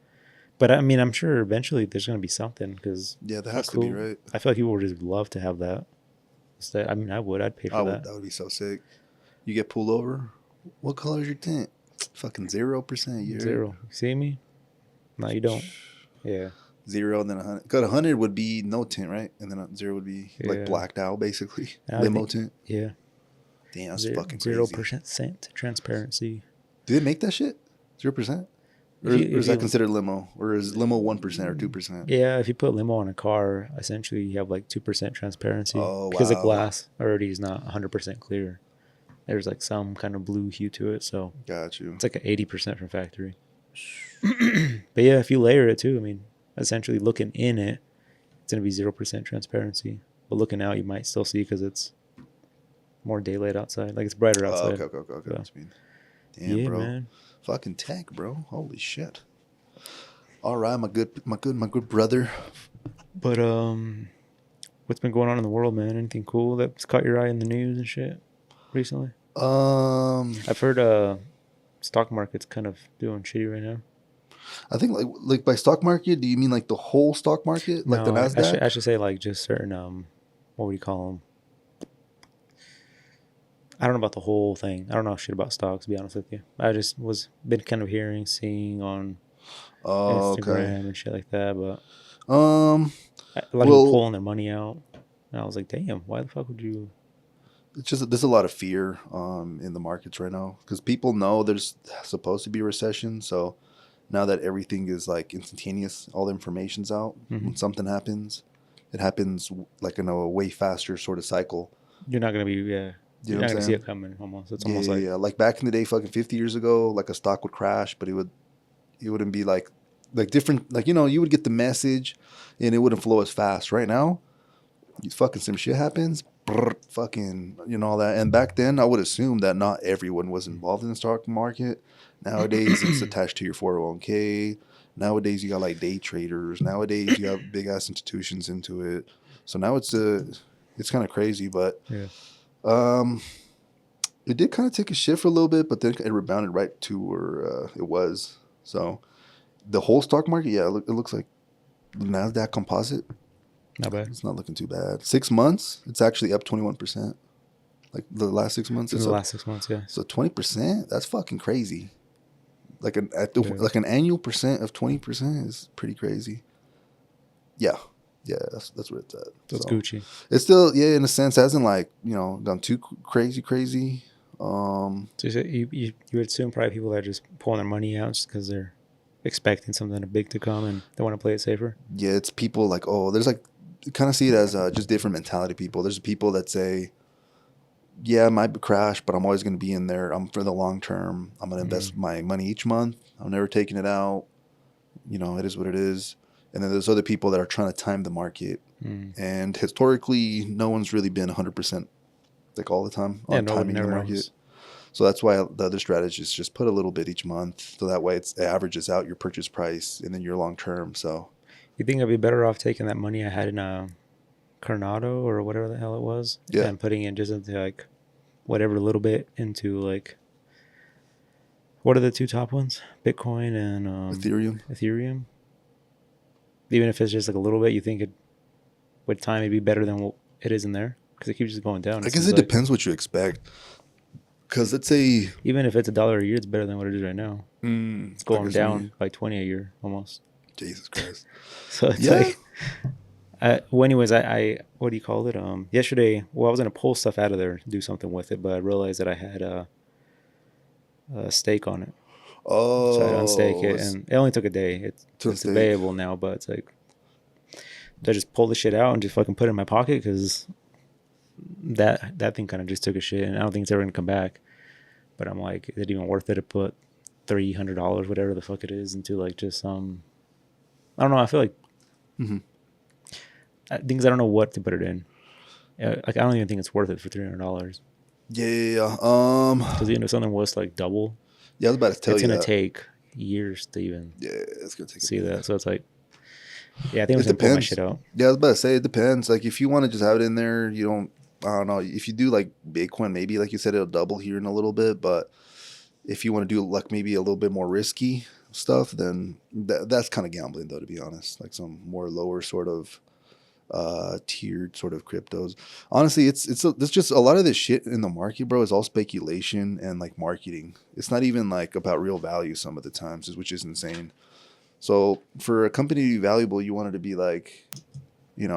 Speaker 1: But I mean, I'm sure eventually there's going to be something because
Speaker 2: Yeah, that
Speaker 1: how
Speaker 2: has to be
Speaker 1: cool.
Speaker 2: right.
Speaker 1: I feel like people would just love to have that. Instead, I mean, I would. I'd pay for
Speaker 2: I would.
Speaker 1: that.
Speaker 2: That would be so sick. You get pulled over. What color is your tint? Fucking 0%. You heard?
Speaker 1: Zero. You see me? No, you don't. Yeah.
Speaker 2: 0 and then 100. Because 100 would be no tint, right? And then 0 would be like
Speaker 1: Yeah.
Speaker 2: blacked out, basically.
Speaker 1: I
Speaker 2: Limo
Speaker 1: think,
Speaker 2: tint.
Speaker 1: yeah.
Speaker 2: Damn, that's
Speaker 1: Zero,
Speaker 2: fucking crazy.
Speaker 1: 0% transparency.
Speaker 2: Do they make that shit? 0%? Or,
Speaker 1: If you,
Speaker 2: or
Speaker 1: if
Speaker 2: is that
Speaker 1: you,
Speaker 2: considered limo? Or is limo 1% or 2%?
Speaker 1: yeah, if you put limo on a car, essentially you have like 2% transparency
Speaker 2: Oh,
Speaker 1: because the
Speaker 2: wow.
Speaker 1: glass already is not 100% clear. There's like some kind of blue hue to it, so
Speaker 2: Got you.
Speaker 1: it's like an 80% from factory. But yeah, if you layer it too, I mean, essentially looking in it, it's gonna be 0% transparency. But looking out, you might still see because it's more daylight outside, like it's brighter
Speaker 2: Oh,
Speaker 1: outside.
Speaker 2: okay.
Speaker 1: So,
Speaker 2: Damn,
Speaker 1: yeah,
Speaker 2: bro.
Speaker 1: man.
Speaker 2: Fucking tech, bro. Holy shit. All right, my good brother.
Speaker 1: But what's been going on in the world, man? Anything cool that's caught your eye in the news and shit recently?
Speaker 2: Um,
Speaker 1: I've heard stock market's kind of doing shitty right now.
Speaker 2: I think like by stock market, do you mean like the whole stock market, like the
Speaker 1: No, I
Speaker 2: Nasdaq?
Speaker 1: should say like just certain what would you call them? I don't know about the whole thing. I don't know shit about stocks, to be honest with you. I just was been kind of seeing on
Speaker 2: Oh, okay.
Speaker 1: Instagram and shit like that, but
Speaker 2: Um,
Speaker 1: a lot of people
Speaker 2: well,
Speaker 1: pulling their money out. And I was like, damn, why the fuck would you?
Speaker 2: it's just there's a lot of fear in the markets right now because people know there's supposed to be a recession. So now that everything is like instantaneous, all the information's out.
Speaker 1: Mm-hmm.
Speaker 2: When something happens, it happens like in a way faster sort of cycle.
Speaker 1: You're not gonna be, yeah.
Speaker 2: You
Speaker 1: You're
Speaker 2: know
Speaker 1: not
Speaker 2: what I'm
Speaker 1: gonna see
Speaker 2: saying?
Speaker 1: it coming. Almost, it's
Speaker 2: Yeah,
Speaker 1: almost
Speaker 2: yeah,
Speaker 1: like
Speaker 2: yeah. Like back in the day, fucking 50 years ago, like a stock would crash, but it wouldn't be like different. Like you would get the message, and it wouldn't flow as fast. Right now, you fucking some shit happens, brrr, fucking all that. And back then, I would assume that not everyone was involved in the stock market. Nowadays, it's attached to your 401k. Nowadays, you got like day traders. Nowadays, you got big ass institutions into it. So now it's kind of crazy, but
Speaker 1: yeah.
Speaker 2: um, it did kind of take a shift for a little bit, but then it rebounded right to where it was. So the whole stock market, yeah, it looks like the Nasdaq Composite.
Speaker 1: Not bad.
Speaker 2: It's not looking too bad. 6 months, it's actually up 21%. Like the last 6 months,
Speaker 1: For
Speaker 2: it's
Speaker 1: the
Speaker 2: up.
Speaker 1: last 6 months, yeah.
Speaker 2: So 20%, that's fucking crazy.
Speaker 1: Yeah.
Speaker 2: Like an annual percent of 20% is pretty crazy. Yeah, yeah, that's where it's at.
Speaker 1: That's
Speaker 2: So
Speaker 1: Gucci.
Speaker 2: it's still, yeah, in a sense, hasn't like gone too crazy.
Speaker 1: So you would assume probably people that are just pulling their money out just because they're expecting something big to come and they want to play it safer.
Speaker 2: Yeah, it's people like, oh, there's like, kind of see it as just different mentality people. There's people that say, yeah, it might crash, but I'm always going to be in there. I'm for the long term. I'm going to invest my money each month. I'm never taking it out. It is what it is. And then there's other people that are trying to time the market. And historically, no one's really been 100% like all the time
Speaker 1: Yeah,
Speaker 2: on
Speaker 1: no one
Speaker 2: timing the
Speaker 1: never
Speaker 2: market.
Speaker 1: knows.
Speaker 2: So that's why the other strategy is just put a little bit each month. So that way it averages out your purchase price and then your long term. So
Speaker 1: You think I'd be better off taking that money I had in a Coronado or whatever the hell it was
Speaker 2: yeah,
Speaker 1: and putting it just into like whatever little bit into like, what are the two top ones? Bitcoin and Ethereum. Even if it's just like a little bit, you think it with time it'd be better than what it is in there? because it keeps just going down.
Speaker 2: I
Speaker 1: It
Speaker 2: guess
Speaker 1: seems
Speaker 2: it
Speaker 1: like
Speaker 2: depends what you expect. Because let's say,
Speaker 1: even if it's $1 a year, it's better than what it is right now. It's
Speaker 2: I
Speaker 1: going
Speaker 2: guess when you,
Speaker 1: down by 20 a year almost.
Speaker 2: Jesus Christ.
Speaker 1: So it's
Speaker 2: Yeah.
Speaker 1: like, well, anyways, I what do you call it? Yesterday, well, I was gonna pull stuff out of there, do something with it, but I realized that I had a stake on it, so I had to unstake
Speaker 2: Oh,
Speaker 1: it,
Speaker 2: it's
Speaker 1: and it only took a day.
Speaker 2: to the
Speaker 1: It's
Speaker 2: stake.
Speaker 1: available now, but it's like, do I just pull the shit out and just fucking put it in my pocket? Because that thing kind of just took a shit, and I don't think it's ever gonna come back. But I'm like, is it even worth it to put $300, whatever the fuck it is, into like just some? I don't know. I feel like
Speaker 2: Mm-hmm.
Speaker 1: things I don't know what to put it in. Like I don't even think it's worth it for $300.
Speaker 2: Yeah.
Speaker 1: Because if something was like double,
Speaker 2: Yeah, I was about to tell
Speaker 1: it's
Speaker 2: you
Speaker 1: gonna
Speaker 2: that.
Speaker 1: take years to even
Speaker 2: Yeah, it's gonna take a
Speaker 1: see
Speaker 2: minute.
Speaker 1: that. So it's like, yeah, I think I'm
Speaker 2: It
Speaker 1: just gonna pull my
Speaker 2: depends.
Speaker 1: shit out.
Speaker 2: Yeah, I was about to say it depends. Like if you want to just have it in there, you don't. I don't know. If you do like Bitcoin, maybe like you said, it'll double here in a little bit. But if you want to do like maybe a little bit more risky stuff, then that's kind of gambling, though. To be honest, like some more lower sort of tiered sort of cryptos. Honestly, it's just a lot of this shit in the market, bro. Is all speculation and like marketing. It's not even like about real value some of the times, which is insane. So for a company to be valuable, you want it to be like, you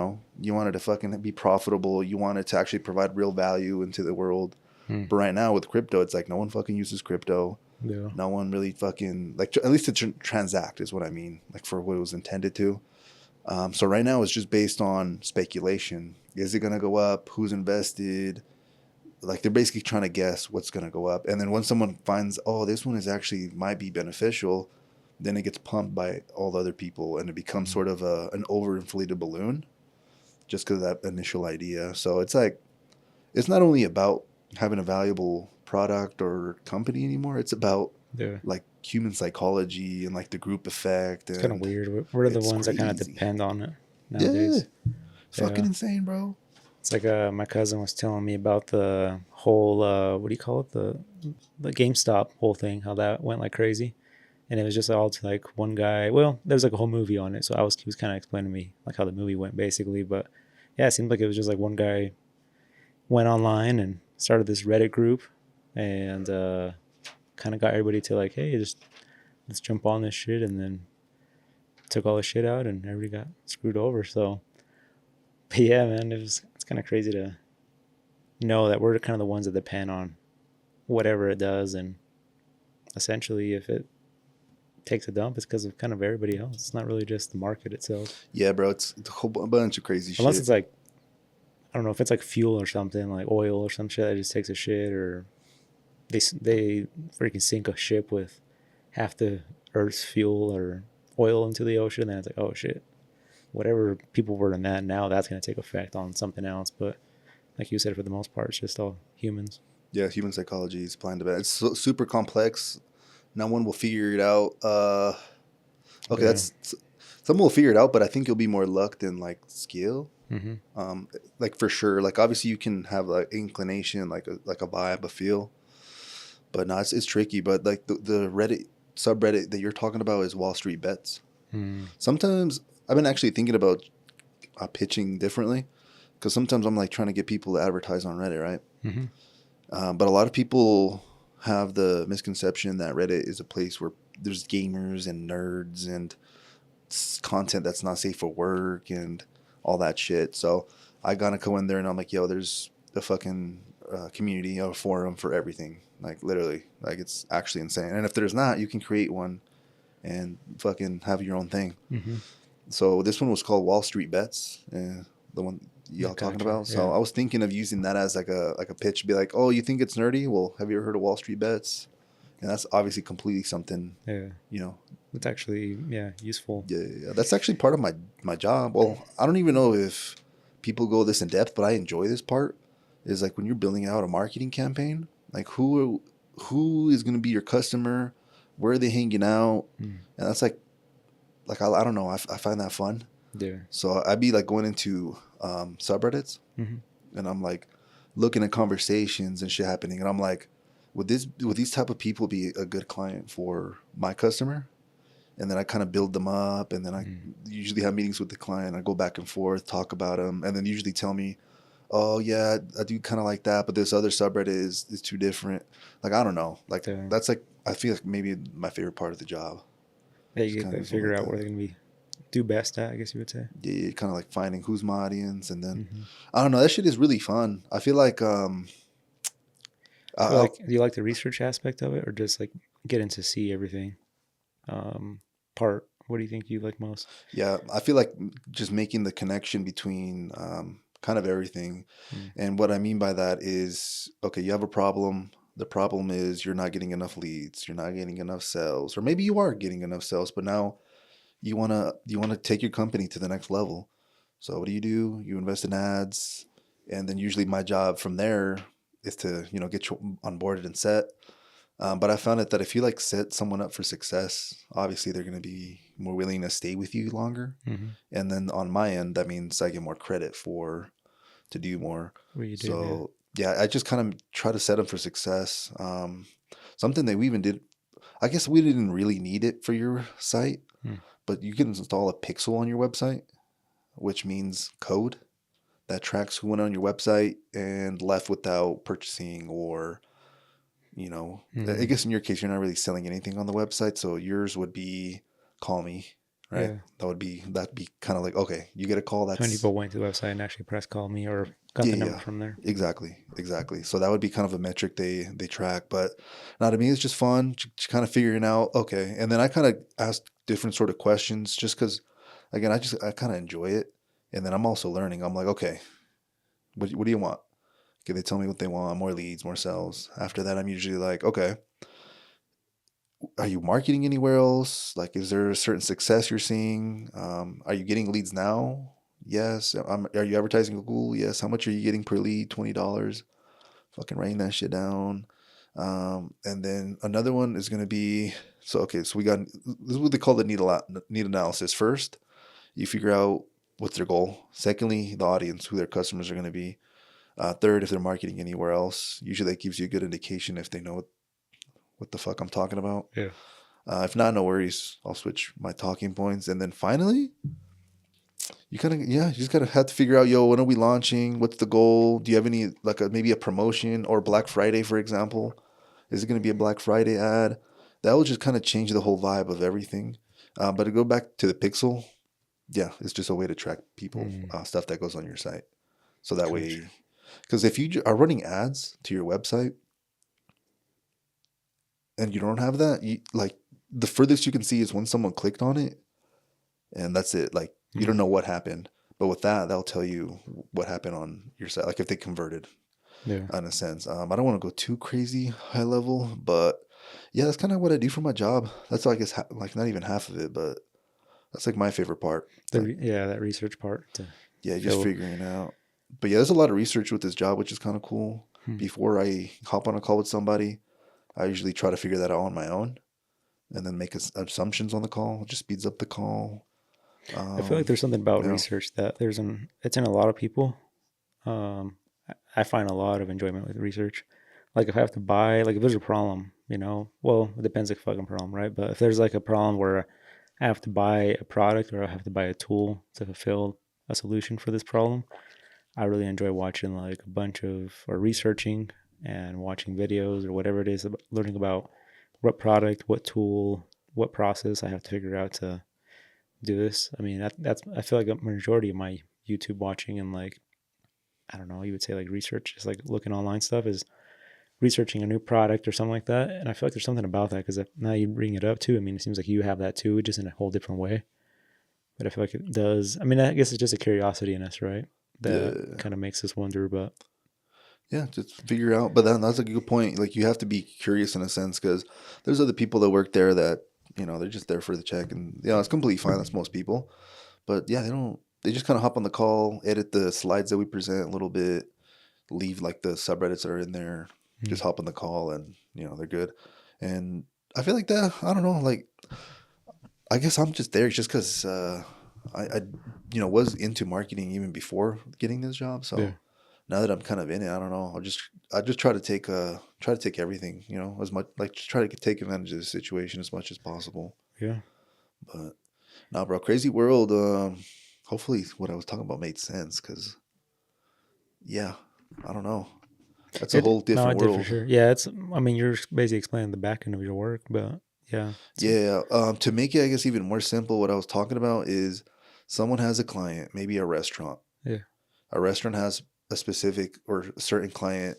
Speaker 2: want it to fucking be profitable. You want it to actually provide real value into the world.
Speaker 1: Hmm.
Speaker 2: But right now with crypto, it's like no one fucking uses crypto.
Speaker 1: Yeah.
Speaker 2: No one really fucking like at least to transact is what I mean. Like for what it was intended to. So right now it's just based on speculation. Is it gonna go up? Who's invested? Like they're basically trying to guess what's gonna go up. And then when someone finds, oh, this one is actually might be beneficial, then it gets pumped by all the other people, and it becomes sort of an overinflated balloon, just because of that initial idea. So it's like it's not only about having a valuable product or company anymore. It's about
Speaker 1: Yeah.
Speaker 2: like human psychology and like the group effect,
Speaker 1: It's kind of
Speaker 2: and
Speaker 1: weird. We're the
Speaker 2: it's
Speaker 1: ones that kind of
Speaker 2: crazy.
Speaker 1: depend on it
Speaker 2: Yeah,
Speaker 1: nowadays.
Speaker 2: it's fucking
Speaker 1: Yeah.
Speaker 2: insane, bro.
Speaker 1: It's like my cousin was telling me about the whole what do you call it, the GameStop whole thing, how that went like crazy, and it was just all to like one guy. Well, there was like a whole movie on it, so he was kind of explaining to me like how the movie went basically. But yeah, it seemed like it was just like one guy went online and started this Reddit group, and kind of got everybody to like, hey, just let's jump on this shit, and then took all the shit out, and everybody got screwed over. So, but yeah, man, it's kind of crazy to know that we're kind of the ones that depend on whatever it does, and essentially, if it takes a dump, it's because of kind of everybody else. It's not really just the market itself,
Speaker 2: Yeah, bro. It's a whole bunch of crazy
Speaker 1: unless
Speaker 2: shit.
Speaker 1: it's like, I don't know, if it's like fuel or something, like oil or some shit that just takes a shit, or they freaking sink a ship with half the Earth's fuel or oil into the ocean. Then it's like, oh shit, whatever people were in that now, that's gonna take effect on something else. But like you said, for the most part, it's just all humans.
Speaker 2: Yeah, human psychology is blind to that. It's super complex. No one will figure it out. Okay,
Speaker 1: Yeah.
Speaker 2: that's someone will figure it out, but I think it'll be more luck than like skill.
Speaker 1: Mm-hmm.
Speaker 2: Like for sure. Like obviously you can have like inclination, like a vibe, a feel, but no, it's tricky. But like the Reddit subreddit that you're talking about is Wall Street Bets.
Speaker 1: Mm-hmm.
Speaker 2: Sometimes I've been actually thinking about pitching differently, because sometimes I'm like trying to get people to advertise on Reddit, right?
Speaker 1: Mm-hmm.
Speaker 2: But a lot of people have the misconception that Reddit is a place where there's gamers and nerds and content that's not safe for work and all that shit. So I gotta go in there and I'm like, yo, there's a fucking community, a forum for everything. Like literally, like it's actually insane. And if there's not, you can create one and fucking have your own thing.
Speaker 1: Mm-hmm.
Speaker 2: So this one was called Wall Street Bets, the one y'all talking
Speaker 1: Gotcha.
Speaker 2: about. So
Speaker 1: Yeah.
Speaker 2: I was thinking of using that as like a pitch, be like, oh, you think it's nerdy? Well, have you ever heard of Wall Street Bets? And that's obviously completely something,
Speaker 1: Yeah.
Speaker 2: you know.
Speaker 1: It's actually useful.
Speaker 2: Yeah. That's actually part of my job. Well, I don't even know if people go this in depth, but I enjoy this part. Is like when you're building out a marketing campaign, like who is going to be your customer, where are they hanging out, and that's like I don't know. I find that fun.
Speaker 1: Yeah.
Speaker 2: So I'd be like going into subreddits,
Speaker 1: Mm-hmm.
Speaker 2: and I'm like looking at conversations and shit happening, and I'm like, would these type of people be a good client for my customer? And then I kind of build them up, and then I usually have meetings with the client. I go back and forth, talk about them, and then usually tell me, oh yeah, I do kind of like that, but this other subreddit is too different. Like I don't know. Like
Speaker 1: So
Speaker 2: that's like I feel like maybe my favorite part of the job.
Speaker 1: yeah,
Speaker 2: Just
Speaker 1: you get
Speaker 2: kind of
Speaker 1: to
Speaker 2: do something
Speaker 1: figure
Speaker 2: like
Speaker 1: out
Speaker 2: that.
Speaker 1: where they're gonna be do best at, I guess you would say.
Speaker 2: Yeah, kind of like finding who's my audience, and then
Speaker 1: Hmm.
Speaker 2: I don't know. That shit is really fun. I feel like
Speaker 1: So
Speaker 2: I'll,
Speaker 1: like, do you like the research aspect of it, or just like getting to see everything? Um, part. What do you think you like most?
Speaker 2: yeah, I feel like just making the connection between kind of everything.
Speaker 1: Mm.
Speaker 2: And what I mean by that is, okay, you have a problem. The problem is you're not getting enough leads, you're not getting enough sales, or maybe you are getting enough sales, but now you wanna take your company to the next level. So what do? You invest in ads, and then usually my job from there is to get you onboarded and set. But I found it that if you like set someone up for success, obviously they're going to be more willing to stay with you longer.
Speaker 1: Mm-hmm.
Speaker 2: And then on my end, that means I get more credit for to do more.
Speaker 1: What you did, yeah.
Speaker 2: So yeah, I just kind of try to set them for success. Something that we even did, I guess we didn't really need it for your site,
Speaker 1: Mm.
Speaker 2: but you can install a pixel on your website, which means code that tracks who went on your website and left without purchasing or I
Speaker 1: Mm.
Speaker 2: guess in your case, you're not really selling anything on the website. So yours would be call me, right?
Speaker 1: Yeah.
Speaker 2: That'd be kind of like, okay, you get a call.
Speaker 1: How many
Speaker 2: That's,
Speaker 1: people went to the website and actually press call me or got
Speaker 2: yeah,
Speaker 1: the number
Speaker 2: yeah,
Speaker 1: from there?
Speaker 2: exactly. Exactly. So that would be kind of a metric they track, but not to me, it's just fun kind of figuring out, okay. And then I kind of ask different sort of questions just because, again, I kind of enjoy it. And then I'm also learning. I'm like, okay, what do you want? Okay, they tell me what they want, more leads, more sales. After that, I'm usually like, okay, are you marketing anywhere else? Like, is there a certain success you're seeing? Are you getting leads now? Yes. Are you advertising Google? Yes. How much are you getting per lead? $20. Fucking writing that shit down. And then another one is going to be so, okay, so we got this is what they call the need analysis. First, you figure out what's their goal. Secondly, the audience, who their customers are going to be. Third, if they're marketing anywhere else. Usually that gives you a good indication if they know what the fuck I'm talking about.
Speaker 1: Yeah.
Speaker 2: If not, no worries. I'll switch my talking points. And then finally, you kind of, yeah, you just gotta have to figure out, yo, when are we launching? What's the goal? Do you have any, like maybe a promotion or Black Friday, for example? Is it going to be a Black Friday ad? That will just kind of change the whole vibe of everything. But to go back to the pixel, yeah, it's just a way to track people,
Speaker 1: Mm.
Speaker 2: stuff that goes on your site. So that
Speaker 1: Gotcha.
Speaker 2: way, because if you are running ads to your website and you don't have that, like the furthest you can see is when someone clicked on it, and that's it. Like you don't
Speaker 1: Mm.
Speaker 2: know what happened, but with that, they'll tell you what happened on your site. Like if they converted,
Speaker 1: Yeah.
Speaker 2: in a sense. I don't want to go too crazy high level, but yeah, that's kind of what I do for my job. That's I guess like not even half of it, but that's like my favorite part. Like
Speaker 1: Yeah, that research part to
Speaker 2: yeah, just
Speaker 1: feel.
Speaker 2: figuring out. But yeah, there's a lot of research with this job, which is kind of cool.
Speaker 1: Hmm.
Speaker 2: Before I hop on a call with somebody, I usually try to figure that out on my own, and then make assumptions on the call. It just speeds up the call.
Speaker 1: I feel like
Speaker 2: Um,
Speaker 1: there's something about
Speaker 2: yeah.
Speaker 1: research that it's in a lot of people. Um, I find a lot of enjoyment with research. Like if I have to buy, like if there's a problem, well, it depends like fucking problem, right? But if there's like a problem where I have to buy a product or I have to buy a tool to fulfill a solution for this problem, I really enjoy watching like a bunch of or researching and watching videos or whatever it is, learning about what product, what tool, what process I have to figure out to do this. I mean, that's I feel like a majority of my YouTube watching and like I don't know, you would say like research, just like looking online stuff is researching a new product or something like that. And I feel like there's something about that because now you bring it up too. I mean, it seems like you have that too, just in a whole different way. But I feel like it does. I mean, I guess it's just a curiosity in us, right? That
Speaker 2: Yeah.
Speaker 1: kind of makes us wonder. But
Speaker 2: Yeah, just figure out. But then that's a good point. Like you have to be curious in a sense because there's other people that work there that they're just there for the check, and it's completely fine. That's most people. But yeah, they don't. They just kind of hop on the call, edit the slides that we present a little bit, leave like the subreddits that are in there,
Speaker 1: mm,
Speaker 2: just hop on the call, and they're good. And I feel like that. I don't know. Like I guess I'm just there just because I was into marketing even before getting this job.
Speaker 1: yeah,
Speaker 2: So now that I'm kind of in it, I don't know. I just try to take everything, as much like just try to take advantage of the situation as much as possible.
Speaker 1: yeah,
Speaker 2: But nah, bro, crazy world. Hopefully, what I was talking about made sense because yeah, I don't know. That's a
Speaker 1: It
Speaker 2: whole
Speaker 1: no, I
Speaker 2: different
Speaker 1: did for
Speaker 2: world.
Speaker 1: sure. Yeah, it's. I mean, you're basically explaining the back end of your work, but yeah,
Speaker 2: Yeah. To make it, I guess, even more simple, what I was talking about is someone has a client, maybe a restaurant.
Speaker 1: yeah,
Speaker 2: A restaurant has a specific or certain client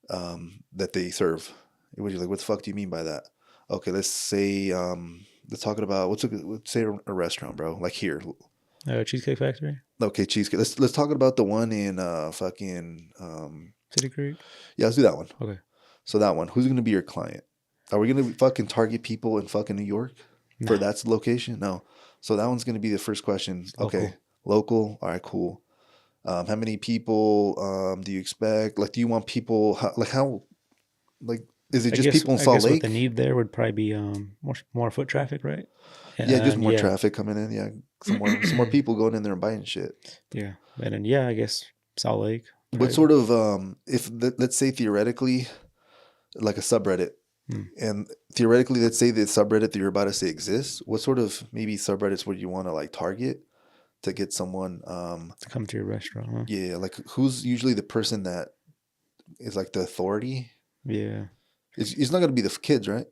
Speaker 2: that they serve. What you like? What the fuck do you mean by that? Okay, let's say let's talking about let's say a restaurant, bro. Like here,
Speaker 1: Cheesecake Factory,
Speaker 2: okay, cheesecake. Let's talk about the one in
Speaker 1: City Creek.
Speaker 2: yeah, let's do that one.
Speaker 1: Okay,
Speaker 2: So that one, who's gonna be your client? Are we gonna fucking target people in fucking New York for
Speaker 1: nah,
Speaker 2: that location? No. So that one's gonna be the first question.
Speaker 1: it's
Speaker 2: Okay,
Speaker 1: local.
Speaker 2: local. All right, cool. How many people do you expect? Like, do you want people? How? Like, is it just people in
Speaker 1: I
Speaker 2: Salt
Speaker 1: guess what the
Speaker 2: Lake?
Speaker 1: need there would probably be more foot traffic, right?
Speaker 2: Yeah, just
Speaker 1: And
Speaker 2: more
Speaker 1: yeah,
Speaker 2: traffic coming in. Yeah, some more people going in there and buying shit.
Speaker 1: yeah, and then yeah, I guess Salt Lake.
Speaker 2: What
Speaker 1: Probably.
Speaker 2: sort of if let's say theoretically like a subreddit,
Speaker 1: Hmm.
Speaker 2: and theoretically let's say the subreddit that you're about to say exists. What sort of maybe subreddits would you want to like target to get someone?
Speaker 1: To come to your restaurant, huh?
Speaker 2: Yeah, like who's usually the person that is like the authority?
Speaker 1: Yeah,
Speaker 2: It's not going to be the kids, right?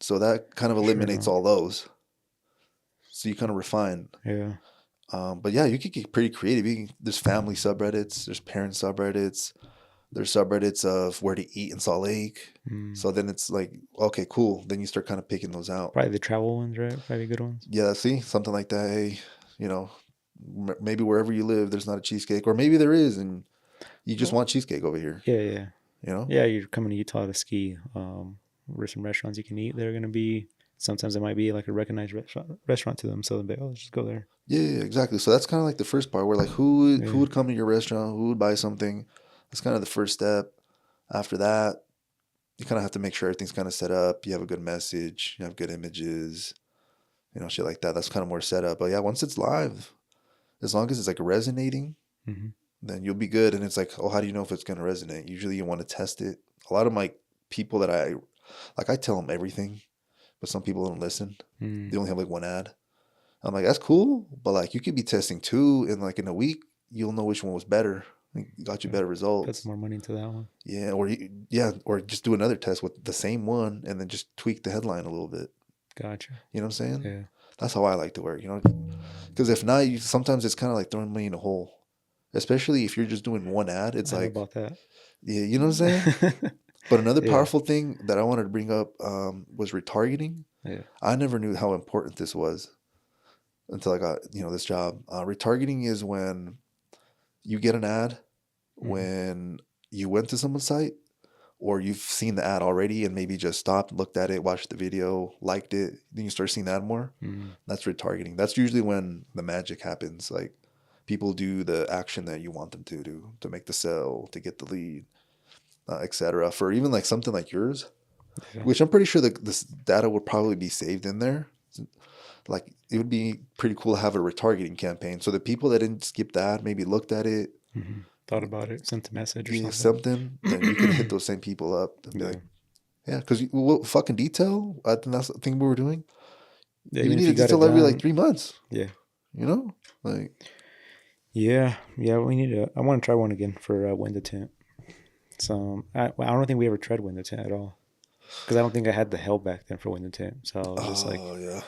Speaker 2: So that kind of
Speaker 1: for sure
Speaker 2: eliminates
Speaker 1: not.
Speaker 2: all those. So you kind of refine.
Speaker 1: Yeah,
Speaker 2: But yeah, you could get pretty creative. There's family subreddits, there's parent subreddits, there's subreddits of where to eat in Salt Lake.
Speaker 1: mm.
Speaker 2: So then it's like, okay, cool. Then you start kind of picking those out.
Speaker 1: Probably the travel ones, right? Probably good ones.
Speaker 2: Yeah, see, something like that. Hey, you know, maybe wherever you live, there's not a cheesecake, or maybe there is, and you just
Speaker 1: Well,
Speaker 2: want cheesecake over here.
Speaker 1: yeah, yeah,
Speaker 2: You know?
Speaker 1: yeah. You're coming to Utah to ski. There's some restaurants you can eat. They're gonna be sometimes it might be like a recognized restaurant to them, so they'll be oh, let's just go there.
Speaker 2: Yeah, yeah, exactly. So that's kind of like the first part. Where like who
Speaker 1: Yeah,
Speaker 2: would come to your restaurant? Who would buy something? That's kind of the first step. After that, you kind of have to make sure everything's kind of set up. You have a good message. You have good images. Shit like that. That's kind of more setup. But yeah, once it's live, as long as it's like resonating,
Speaker 1: mm-hmm.
Speaker 2: then you'll be good. And it's like, oh, how do you know if it's going to resonate? Usually you want to test it. A lot of my people that I tell them everything, but some people don't listen.
Speaker 1: Mm.
Speaker 2: They only have like one ad. I'm like, that's cool. But like, you could be testing two, and like in a week, you'll know which one was better. Got you
Speaker 1: Yeah.
Speaker 2: better
Speaker 1: Put some
Speaker 2: results.
Speaker 1: more money into that one.
Speaker 2: Yeah. Or just do another test with the same one and then just tweak the headline a little bit.
Speaker 1: Gotcha.
Speaker 2: You know what I'm saying?
Speaker 1: Yeah,
Speaker 2: That's how I like to work, because if not, sometimes it's kind of like throwing money in a hole, especially if you're just doing one ad. It's
Speaker 1: I know
Speaker 2: like,
Speaker 1: about that.
Speaker 2: yeah, you know what I'm saying? But another
Speaker 1: Yeah,
Speaker 2: powerful thing that I wanted to bring up was retargeting.
Speaker 1: yeah.
Speaker 2: I never knew how important this was until I got, this job. Retargeting is when you get an ad
Speaker 1: Mm-hmm.
Speaker 2: when you went to someone's site or you've seen the ad already and maybe just stopped, looked at it, watched the video, liked it, then you start seeing the ad more.
Speaker 1: Mm-hmm.
Speaker 2: That's retargeting. That's usually when the magic happens. Like people do the action that you want them to do to make the sale, to get the lead, etc. For even like something like yours,
Speaker 1: Yeah.
Speaker 2: which I'm pretty sure that this data would probably be saved in there. Like it would be pretty cool to have a retargeting campaign. So the people that didn't skip that, maybe looked at it,
Speaker 1: Mm-hmm. Thought about it. Sent a message or
Speaker 2: get
Speaker 1: something.
Speaker 2: something, then you could hit those same people up and be
Speaker 1: Yeah.
Speaker 2: like, yeah, because what fucking detail? I think that's the thing we were doing.
Speaker 1: Yeah.
Speaker 2: You
Speaker 1: Even
Speaker 2: need
Speaker 1: if
Speaker 2: a
Speaker 1: you got it
Speaker 2: detail every like
Speaker 1: done.
Speaker 2: 3 months,
Speaker 1: Yeah.
Speaker 2: you know? Like,
Speaker 1: Yeah. Yeah. We need to. I want to try one again for window tint. So I don't think we ever tried window tint at all because I don't think I had the hell back then for window tint. So I was just like,
Speaker 2: oh, yeah.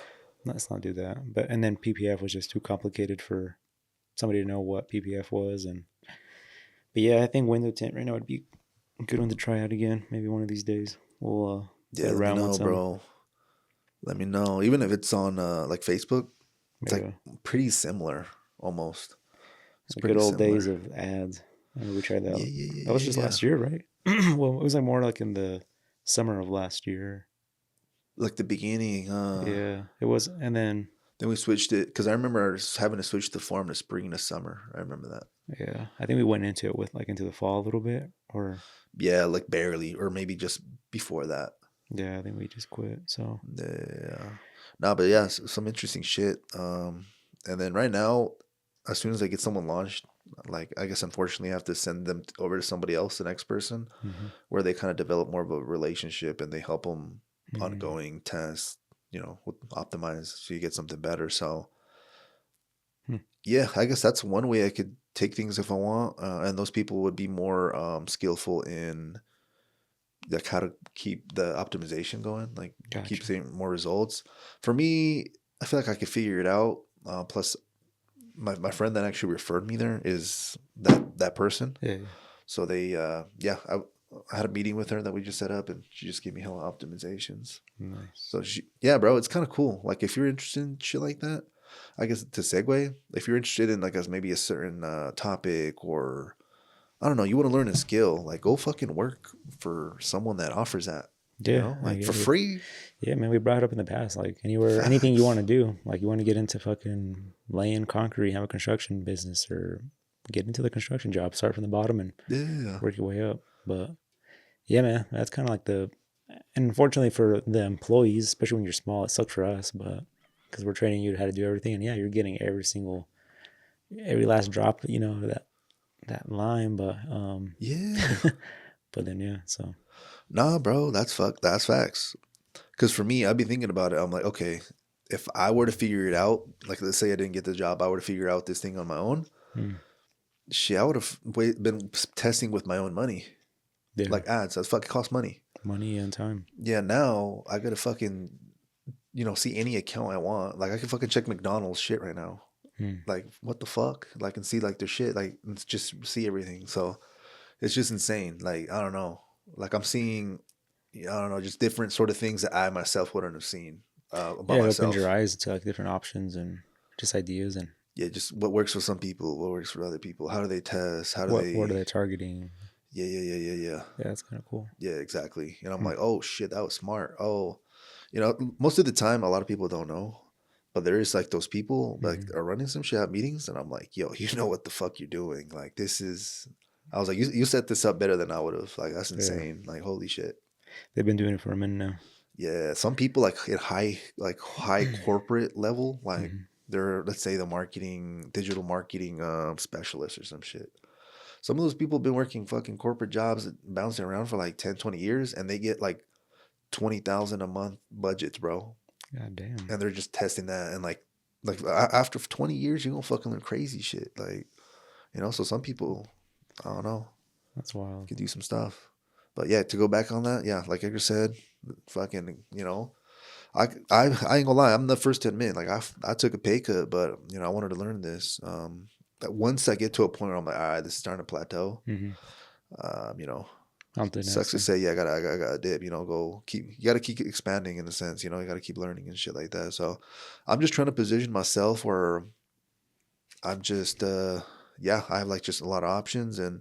Speaker 1: let's not do that. But and then PPF was just too complicated for somebody to know what PPF was. And but yeah, I think window tint right now would be a good one to try out again. Maybe one of these days we'll
Speaker 2: Yeah,
Speaker 1: play
Speaker 2: let me
Speaker 1: around with
Speaker 2: know,
Speaker 1: some.
Speaker 2: bro. Let me know. Even if it's on like Facebook, it's like
Speaker 1: Maybe
Speaker 2: pretty similar almost. It's
Speaker 1: the good
Speaker 2: pretty
Speaker 1: old days
Speaker 2: similar.
Speaker 1: of ads. I remember we tried that
Speaker 2: Yeah,
Speaker 1: out.
Speaker 2: yeah, yeah,
Speaker 1: That was
Speaker 2: yeah,
Speaker 1: just
Speaker 2: yeah.
Speaker 1: last year, right? Well, it was like more like in the summer of last year.
Speaker 2: Like the beginning,
Speaker 1: Yeah, it was, and then
Speaker 2: then we switched it because I remember having to switch the form to spring to summer. I remember that.
Speaker 1: yeah, I think we went into it with like into the fall a little bit, or
Speaker 2: Yeah, like barely, or maybe just before that.
Speaker 1: yeah, I think we just quit. So
Speaker 2: Yeah. Nah, but yeah, some interesting shit. And then right now, as soon as I get someone launched, like I guess unfortunately I have to send them over to somebody else, the next person,
Speaker 1: hmm
Speaker 2: where they kind of develop more of a relationship and they help them
Speaker 1: mm,
Speaker 2: ongoing test, optimize so you get something better. So
Speaker 1: hmm.
Speaker 2: yeah, I guess that's one way I could take things if I want, and those people would be more skillful in like how to keep the optimization going, like keep
Speaker 1: Gotcha.
Speaker 2: seeing more results. For me, I feel like I could figure it out. Plus, my friend that actually referred me there is that person.
Speaker 1: Yeah, yeah.
Speaker 2: So they, yeah, I had a meeting with her that we just set up, and she just gave me hella optimizations.
Speaker 1: Nice.
Speaker 2: So yeah, bro, it's kind of cool. Like if you're interested in shit like that, I guess to segue, if you're interested in like as maybe a certain topic, or I don't know, you want to learn a skill, like go fucking work for someone that offers that,
Speaker 1: Yeah, I
Speaker 2: like for
Speaker 1: get it.
Speaker 2: free.
Speaker 1: Yeah, man, we brought it up in the past. Like anything you want
Speaker 2: Facts.
Speaker 1: to do, like you want to get into fucking laying concrete, have a construction business, or get into the construction job. Start from the bottom and
Speaker 2: Yeah.
Speaker 1: work your way up. But yeah, man, that's kind of like and unfortunately for the employees, especially when you're small, it sucks for us. But because we're training you how to do everything, and yeah, you're getting every last drop, that line. But
Speaker 2: Yeah.
Speaker 1: but then yeah, so
Speaker 2: Nah, bro, that's facts. Because for me, I'd be thinking about it. I'm like, okay, if I were to figure it out, like let's say I didn't get the job, I were to figure out this thing on my own.
Speaker 1: mm,
Speaker 2: Shit, I would have been testing with my own money,
Speaker 1: yeah,
Speaker 2: like ads. That's fucking cost money.
Speaker 1: money and time.
Speaker 2: Yeah, now I gotta fucking, see any account I want. Like I can fucking check McDonald's shit right now.
Speaker 1: Mm.
Speaker 2: Like what the fuck? Like and see like their shit. Like and just see everything. So it's just insane. Like I don't know. Like I'm seeing, I don't know, just different sort of things that I myself wouldn't have seen about
Speaker 1: Yeah, it opens your
Speaker 2: myself.
Speaker 1: eyes to like different options and just ideas and
Speaker 2: Yeah, just what works for some people, what works for other people. How do they test? How do
Speaker 1: what are
Speaker 2: they?
Speaker 1: they targeting?
Speaker 2: Yeah, yeah, yeah, yeah, yeah.
Speaker 1: Yeah, that's kind of cool.
Speaker 2: Yeah, exactly. And I'm
Speaker 1: Hmm.
Speaker 2: like, oh shit, that was smart. Oh, most of the time, a lot of people don't know, but there is like those people like
Speaker 1: Hmm.
Speaker 2: are running some shit at meetings, and I'm like, yo, you know what the fuck you're doing? Like this is. I was like, you set this up better than I would have. Like that's
Speaker 1: Yeah,
Speaker 2: insane. Like holy shit.
Speaker 1: they've been doing it for a minute now.
Speaker 2: Yeah, some people like at high corporate level, like
Speaker 1: Hmm.
Speaker 2: they're let's say the digital marketing specialist or some shit. Some of those people have been working fucking corporate jobs, bouncing around for like 10, 20 years, and they get like 20,000 a month budgets, bro.
Speaker 1: God damn,
Speaker 2: And they're just testing that, and after 20 years, you're gonna fucking learn crazy shit. Like, so some people, I don't know,
Speaker 1: that's wild.
Speaker 2: could do some stuff. But yeah, to go back on that, yeah, like Edgar said, fucking, I ain't gonna lie, I'm the first to admit, like I took a pay cut, but I wanted to learn this. That once I get to a point where I'm like, all right, this is starting to plateau.
Speaker 1: Hmm.
Speaker 2: Um, you know,
Speaker 1: Something
Speaker 2: sucks
Speaker 1: else.
Speaker 2: to say, yeah, I gotta dip. You gotta keep expanding in a sense. You gotta keep learning and shit like that. So, I'm just trying to position myself where I'm just, yeah, I have like just a lot of options, and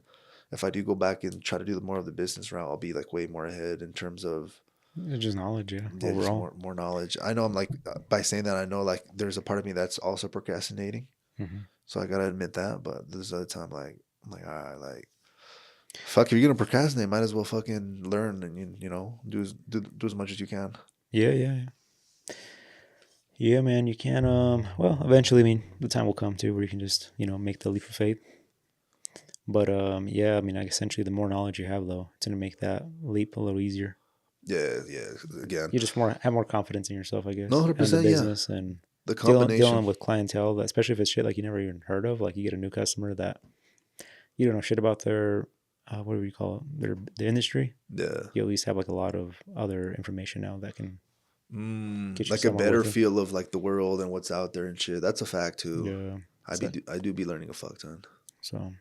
Speaker 2: if I do go back and try to do more of the business route, I'll be like way more ahead in terms of
Speaker 1: It's just knowledge, yeah.
Speaker 2: yeah, just
Speaker 1: Overall.
Speaker 2: more knowledge. I know I'm like by saying that I know like there's a part of me that's also procrastinating.
Speaker 1: Hmm.
Speaker 2: So I gotta admit that. But this other time, like I'm like, all right, like fuck, if you're gonna procrastinate, might as well fucking learn and do as much as you can.
Speaker 1: Yeah, yeah, yeah. Yeah, man. You can. Well, eventually, I mean, the time will come too where you can just make the leap of faith. But yeah, I mean, like essentially, the more knowledge you have, though, it's gonna make that leap a little easier.
Speaker 2: Yeah, yeah. Again,
Speaker 1: You just have more confidence in yourself, I
Speaker 2: no,
Speaker 1: guess,
Speaker 2: hundred
Speaker 1: and the
Speaker 2: percent. Yeah,
Speaker 1: business and
Speaker 2: the
Speaker 1: dealing
Speaker 2: combination.
Speaker 1: with clientele, especially if it's shit like you never even heard of. Like you get a new customer that you don't know shit about their what do we call it? Their industry.
Speaker 2: Yeah,
Speaker 1: You at least have like a lot of other information now that can get you
Speaker 2: like a
Speaker 1: somewhere
Speaker 2: better
Speaker 1: with it.
Speaker 2: feel of like the world and what's out there and shit. That's a fact too.
Speaker 1: Yeah. So,
Speaker 2: I do be learning a fuck ton.
Speaker 1: so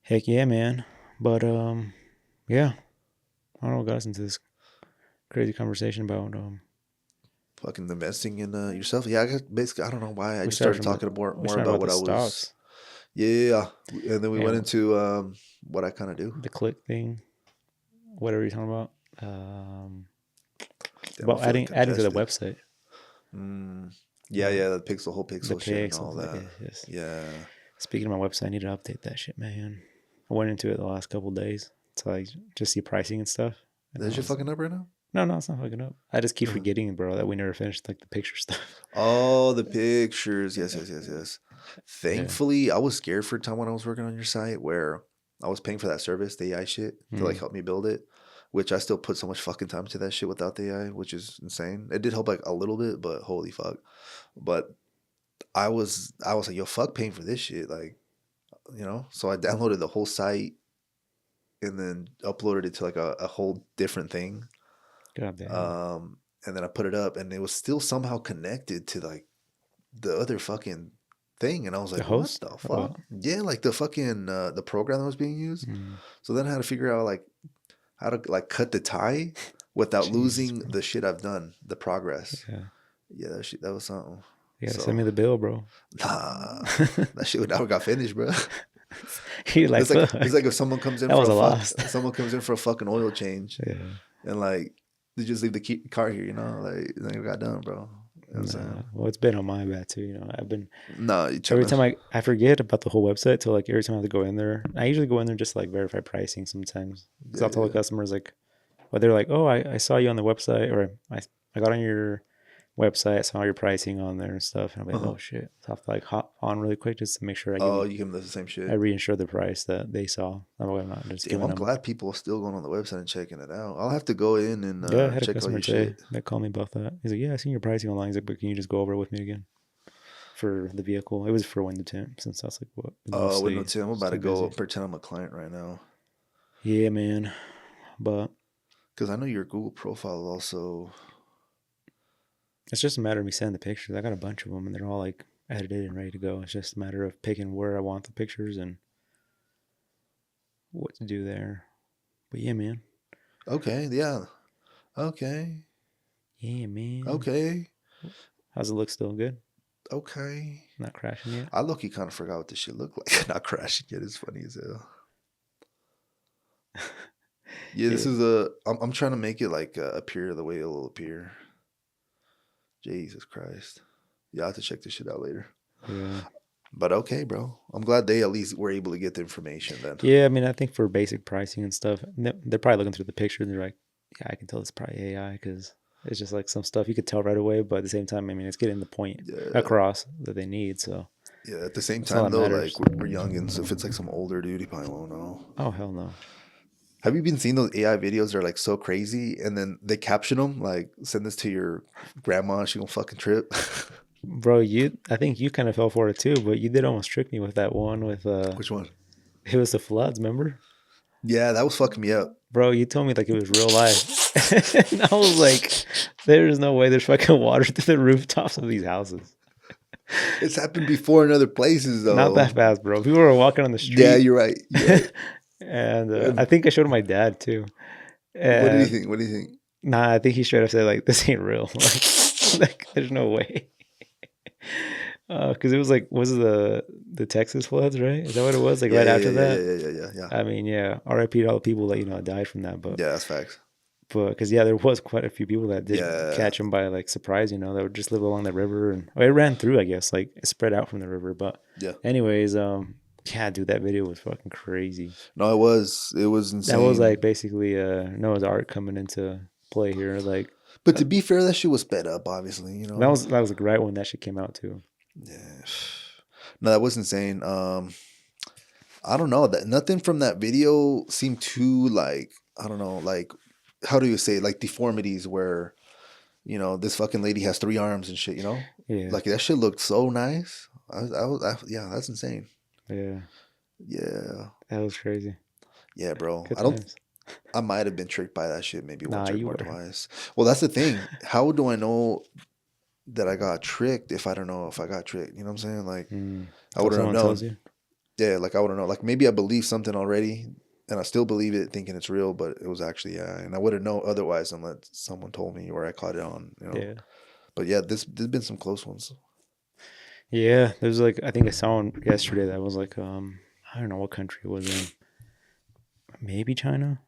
Speaker 1: heck yeah, man. But yeah, I don't know what got us into this crazy conversation about
Speaker 2: Fucking investing in yourself. Yeah, basically I don't know why I
Speaker 1: we
Speaker 2: just
Speaker 1: started
Speaker 2: started
Speaker 1: from
Speaker 2: talking
Speaker 1: we
Speaker 2: more
Speaker 1: started
Speaker 2: about
Speaker 1: about
Speaker 2: what
Speaker 1: the
Speaker 2: I was.
Speaker 1: stocks
Speaker 2: Yeah, and then we went
Speaker 1: and
Speaker 2: into what I kind of do.
Speaker 1: the click thing, whatever you're talking about. Um,
Speaker 2: Damn, I'm
Speaker 1: about
Speaker 2: feeling
Speaker 1: adding to the
Speaker 2: congested.
Speaker 1: website.
Speaker 2: Mm, yeah,
Speaker 1: Yeah,
Speaker 2: yeah, whole
Speaker 1: the
Speaker 2: pixel shit and all
Speaker 1: pixels.
Speaker 2: that.
Speaker 1: Yes.
Speaker 2: Yeah.
Speaker 1: Speaking of my website, I need to update that shit, man. I went into it the last couple of days to like just see pricing and stuff, and
Speaker 2: Is
Speaker 1: I
Speaker 2: your
Speaker 1: was
Speaker 2: fucking up right now?
Speaker 1: no, it's not fucking up. I just keep forgetting, bro, that we never finished like the picture stuff.
Speaker 2: Oh, the pictures. Yes, yes, yes, yes.
Speaker 1: Yeah.
Speaker 2: Thankfully, I was scared for a time when I was working on your site where I was paying for that service, the AI shit, to like
Speaker 1: Mm.
Speaker 2: help me build it, which I still put so much fucking time to that shit without the AI, which is insane. It did help like a little bit, but holy fuck. But I was like, yo, fuck paying for this shit. Like you know. So I downloaded the whole site and then uploaded it to like a whole different thing.
Speaker 1: God damn.
Speaker 2: And then I put it up, and it was still somehow connected to like the other fucking thing, and I was
Speaker 1: The
Speaker 2: like, "What
Speaker 1: host?
Speaker 2: the
Speaker 1: Or
Speaker 2: fuck?"
Speaker 1: what?
Speaker 2: Yeah, like the fucking the program that was being used.
Speaker 1: Mm,
Speaker 2: So then I had to figure out like how to like cut the tie without
Speaker 1: Jesus,
Speaker 2: losing
Speaker 1: bro.
Speaker 2: the shit I've done, the progress.
Speaker 1: Yeah.
Speaker 2: Yeah, that shit, that was something.
Speaker 1: You gotta send
Speaker 2: So
Speaker 1: me the bill, bro.
Speaker 2: nah, that shit would never got finished, bro.
Speaker 1: You're like, fuck.
Speaker 2: It's like if someone comes in
Speaker 1: That
Speaker 2: for
Speaker 1: was
Speaker 2: a
Speaker 1: a loss.
Speaker 2: someone comes in for a fucking oil change,
Speaker 1: Yeah.
Speaker 2: and like they just leave the car here, you know, like it never got done, bro. You know what I'm
Speaker 1: Nah.
Speaker 2: saying?
Speaker 1: Well, it's been on my bad too. You know, I've been
Speaker 2: Nah, you
Speaker 1: every
Speaker 2: chilling.
Speaker 1: time I forget about the whole website till like every time I have to go in there. I usually go in there just to like verify pricing sometimes because
Speaker 2: Yeah,
Speaker 1: I'll tell the
Speaker 2: yeah.
Speaker 1: customers like, well, they're like, oh, I saw you on the website or I got on your website, saw your pricing on there and stuff, and I'm like,
Speaker 2: Uh-huh.
Speaker 1: oh shit, so I have to like hop on really quick just to make sure I give
Speaker 2: Oh,
Speaker 1: them,
Speaker 2: you give them the same
Speaker 1: I
Speaker 2: shit.
Speaker 1: reinsure the price that they saw. That way I'm not just
Speaker 2: Damn,
Speaker 1: giving
Speaker 2: I'm
Speaker 1: them.
Speaker 2: glad people are still going on the website and checking it out. I'll have to go in and
Speaker 1: Yeah, I had a
Speaker 2: check all
Speaker 1: customer
Speaker 2: your
Speaker 1: today
Speaker 2: shit.
Speaker 1: that called me about that. He's like, yeah, I seen your pricing online. He's like, but can you just go over it with me again for the vehicle? It was for window tint since that's like what
Speaker 2: With no
Speaker 1: mostly
Speaker 2: Tim, I'm
Speaker 1: just
Speaker 2: about to
Speaker 1: too
Speaker 2: go
Speaker 1: busy.
Speaker 2: pretend I'm a client right now.
Speaker 1: Yeah, man, but
Speaker 2: Because I know your Google profile also.
Speaker 1: it's just a matter of me sending the pictures. I got a bunch of them and they're all like edited and ready to go. It's just a matter of picking where I want the pictures and what to do there. But yeah, man.
Speaker 2: Okay, yeah. Okay.
Speaker 1: Yeah, man.
Speaker 2: Okay.
Speaker 1: How's it look? Still good?
Speaker 2: Okay.
Speaker 1: Not crashing yet?
Speaker 2: I low-key kind of forgot what this shit looked like. Not crashing yet. It's funny as hell. Yeah, this
Speaker 1: Yeah.
Speaker 2: is I'm trying to make it like appear the way it'll appear. Jesus Christ. Yeah, I have to check this shit out later.
Speaker 1: Yeah.
Speaker 2: But okay, bro. I'm glad they at least were able to get the information then.
Speaker 1: Yeah, I mean, I think for basic pricing and stuff, they're probably looking through the picture and they're like, yeah, I can tell it's probably AI because it's just like some stuff you could tell right away. But at the same time, I mean, it's getting the point
Speaker 2: Yeah.
Speaker 1: across that they need. So
Speaker 2: Yeah. At the same
Speaker 1: that's all
Speaker 2: time
Speaker 1: that
Speaker 2: though, like
Speaker 1: matters.
Speaker 2: we're youngins. So if it's like some older dude, he probably won't know.
Speaker 1: Oh, hell no.
Speaker 2: Have you been seeing those AI videos that are like so crazy and then they caption them like send this to your grandma, she gonna fucking trip?
Speaker 1: Bro, I think you kind of fell for it too, but you did almost trick me with that one with,
Speaker 2: Which one?
Speaker 1: it was the floods, remember?
Speaker 2: Yeah, that was fucking me up.
Speaker 1: Bro, you told me like it was real life. And I was like, there's no way there's fucking water through the rooftops of these houses.
Speaker 2: It's happened before in other places
Speaker 1: Not
Speaker 2: though.
Speaker 1: that fast, bro. People were walking on the
Speaker 2: Yeah,
Speaker 1: street,
Speaker 2: you're right. You're right.
Speaker 1: and I
Speaker 2: And
Speaker 1: think I showed my dad too.
Speaker 2: what did he
Speaker 1: And
Speaker 2: think? What do you
Speaker 1: nah, I think he straight up said like, "This ain't real." Like there's no way. Because it was like, was it the Texas floods, right? Is that what it was? Like
Speaker 2: Yeah,
Speaker 1: right
Speaker 2: yeah, yeah,
Speaker 1: after
Speaker 2: yeah, yeah,
Speaker 1: that.
Speaker 2: yeah, yeah, yeah, yeah.
Speaker 1: I mean, yeah, R.I.P. to all the people that died from that,
Speaker 2: Yeah, that's facts.
Speaker 1: but because yeah, there was quite a few people that did
Speaker 2: Yeah,
Speaker 1: catch them by like surprise, that would just live along the river and it ran through, I guess, like it spread out from the river. But
Speaker 2: yeah.
Speaker 1: anyways, yeah, dude, that video was fucking crazy.
Speaker 2: No, it was
Speaker 1: That was like
Speaker 2: insane.
Speaker 1: basically Noah's Ark coming into play here. Like
Speaker 2: But to be fair, that shit was sped up, obviously, you know.
Speaker 1: that was like right when that shit came out too.
Speaker 2: Yeah. No, that was insane. I don't know that nothing from that video seemed too like I don't know like how do you say it? Like deformities where this fucking lady has 3 arms and shit.
Speaker 1: Yeah,
Speaker 2: Like that shit looked so nice. Yeah, that's insane.
Speaker 1: yeah,
Speaker 2: Yeah,
Speaker 1: that was crazy.
Speaker 2: yeah, bro.
Speaker 1: Good times.
Speaker 2: I might have been tricked by that shit maybe
Speaker 1: Nah,
Speaker 2: once or
Speaker 1: you
Speaker 2: more
Speaker 1: were.
Speaker 2: twice. Well, that's the thing. How do I know that I got tricked if I don't know if I got tricked? You know what I'm saying? Like I
Speaker 1: Oh,
Speaker 2: wouldn't have
Speaker 1: someone tells
Speaker 2: known.
Speaker 1: you.
Speaker 2: Yeah, like I wouldn't know. Like maybe I believe something already, and I still believe it, thinking it's real, but it was actually yeah, and I wouldn't know otherwise unless someone told me or I caught it on.
Speaker 1: Yeah,
Speaker 2: But yeah, there's been some close ones.
Speaker 1: yeah. There's like I think I saw one yesterday that was like I don't know what country it was in. Maybe China,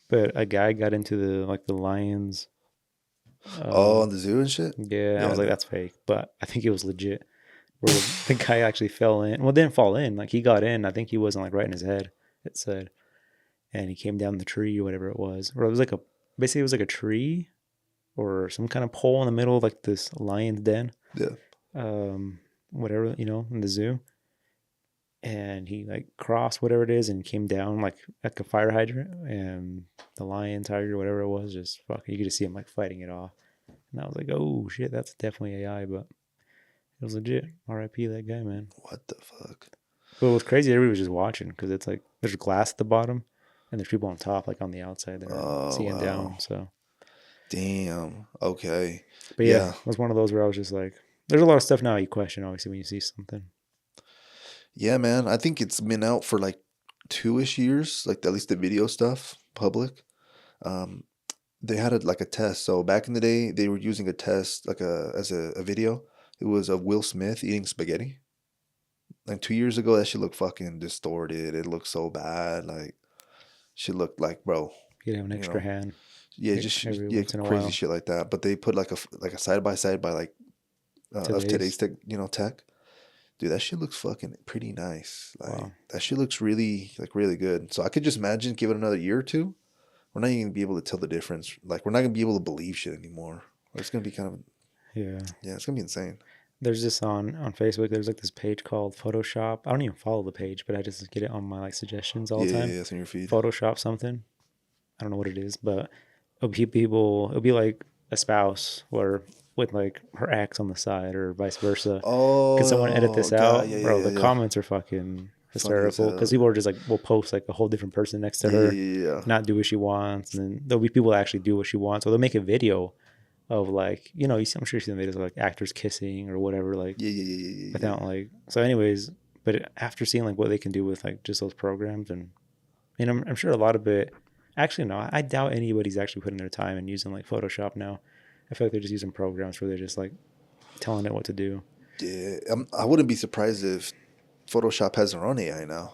Speaker 1: but a guy got into the lions.
Speaker 2: Oh,
Speaker 1: Um,
Speaker 2: on the zoo and shit.
Speaker 1: yeah, I
Speaker 2: Yeah,
Speaker 1: was like
Speaker 2: no.
Speaker 1: that's fake, but I think it was legit. Where the guy actually fell in. Well, didn't fall in. Like he got in. I think he wasn't like right in his head. It said, and he came down the tree, or whatever it was. Or it was like basically it was like a tree or some kind of pole in the middle of like this lion's den.
Speaker 2: Yeah.
Speaker 1: Whatever in the zoo. And he like crossed whatever it is and came down like a fire hydrant, and the lion, tiger, whatever it was, just fucking. You could just see him like fighting it off. And I was like, oh shit, that's definitely AI, but it was legit. R.I.P. that guy, man.
Speaker 2: What the fuck?
Speaker 1: But what's crazy, everybody was just watching because it's like there's glass at the bottom, and there's people on top, like on the outside, that are
Speaker 2: Oh
Speaker 1: seeing
Speaker 2: wow.
Speaker 1: down. So,
Speaker 2: Damn. Okay.
Speaker 1: but yeah,
Speaker 2: Yeah.
Speaker 1: it was one of those where I was just like, there's a lot of stuff now you question, obviously, when you see something.
Speaker 2: Yeah, man. I think it's been out for like 2-ish years, like at least the video stuff, public. Um, they had like a test. So back in the day, they were using a test like a video. It was of Will Smith eating spaghetti. Like 2 years ago, that shit looked fucking distorted. It looked so bad. Like shit looked like, bro,
Speaker 1: You'd have an
Speaker 2: you
Speaker 1: extra
Speaker 2: know,
Speaker 1: hand
Speaker 2: yeah, just
Speaker 1: every
Speaker 2: yeah,
Speaker 1: once in a
Speaker 2: crazy
Speaker 1: while.
Speaker 2: shit like that. But they put like a side by side by like of today's
Speaker 1: Today's,
Speaker 2: tech, tech. Dude, that shit looks fucking pretty nice. Like
Speaker 1: wow.
Speaker 2: that shit looks really like really good. So I could just imagine give it another year or two. We're not even gonna be able to tell the difference. Like we're not gonna be able to believe shit anymore. It's gonna be kind of
Speaker 1: Yeah.
Speaker 2: yeah, it's gonna be insane.
Speaker 1: There's this on Facebook. There's like this page called Photoshop. I don't even follow the page, but I just get it on my like suggestions all
Speaker 2: Yeah,
Speaker 1: the
Speaker 2: yeah,
Speaker 1: time.
Speaker 2: yeah. It's in your feed.
Speaker 1: Photoshop something. I don't know what it is, but it'll be people. It'll be like a spouse or with like her ex on the side or vice versa. Can someone edit
Speaker 2: Oh
Speaker 1: this
Speaker 2: god,
Speaker 1: out,
Speaker 2: yeah, yeah,
Speaker 1: bro?
Speaker 2: yeah,
Speaker 1: The
Speaker 2: yeah.
Speaker 1: comments are fucking
Speaker 2: Funny as
Speaker 1: hysterical because
Speaker 2: hell.
Speaker 1: people are just like, will post like a whole different person next to
Speaker 2: Yeah, yeah,
Speaker 1: her,
Speaker 2: yeah, yeah.
Speaker 1: not do what she wants, and then there'll be people that actually do what she wants. So they'll make a video of like, I'm sure you've seen videos of like actors kissing or whatever, like
Speaker 2: Yeah, yeah, yeah, yeah, yeah, yeah.
Speaker 1: without like. So, anyways, but after seeing like what they can do with like just those programs, and I'm sure a lot of it. Actually, no, I doubt anybody's actually putting their time and using like Photoshop now. I feel like they're just using programs where they're just like telling it what to do.
Speaker 2: Yeah, I wouldn't be surprised if Photoshop has their own AI now,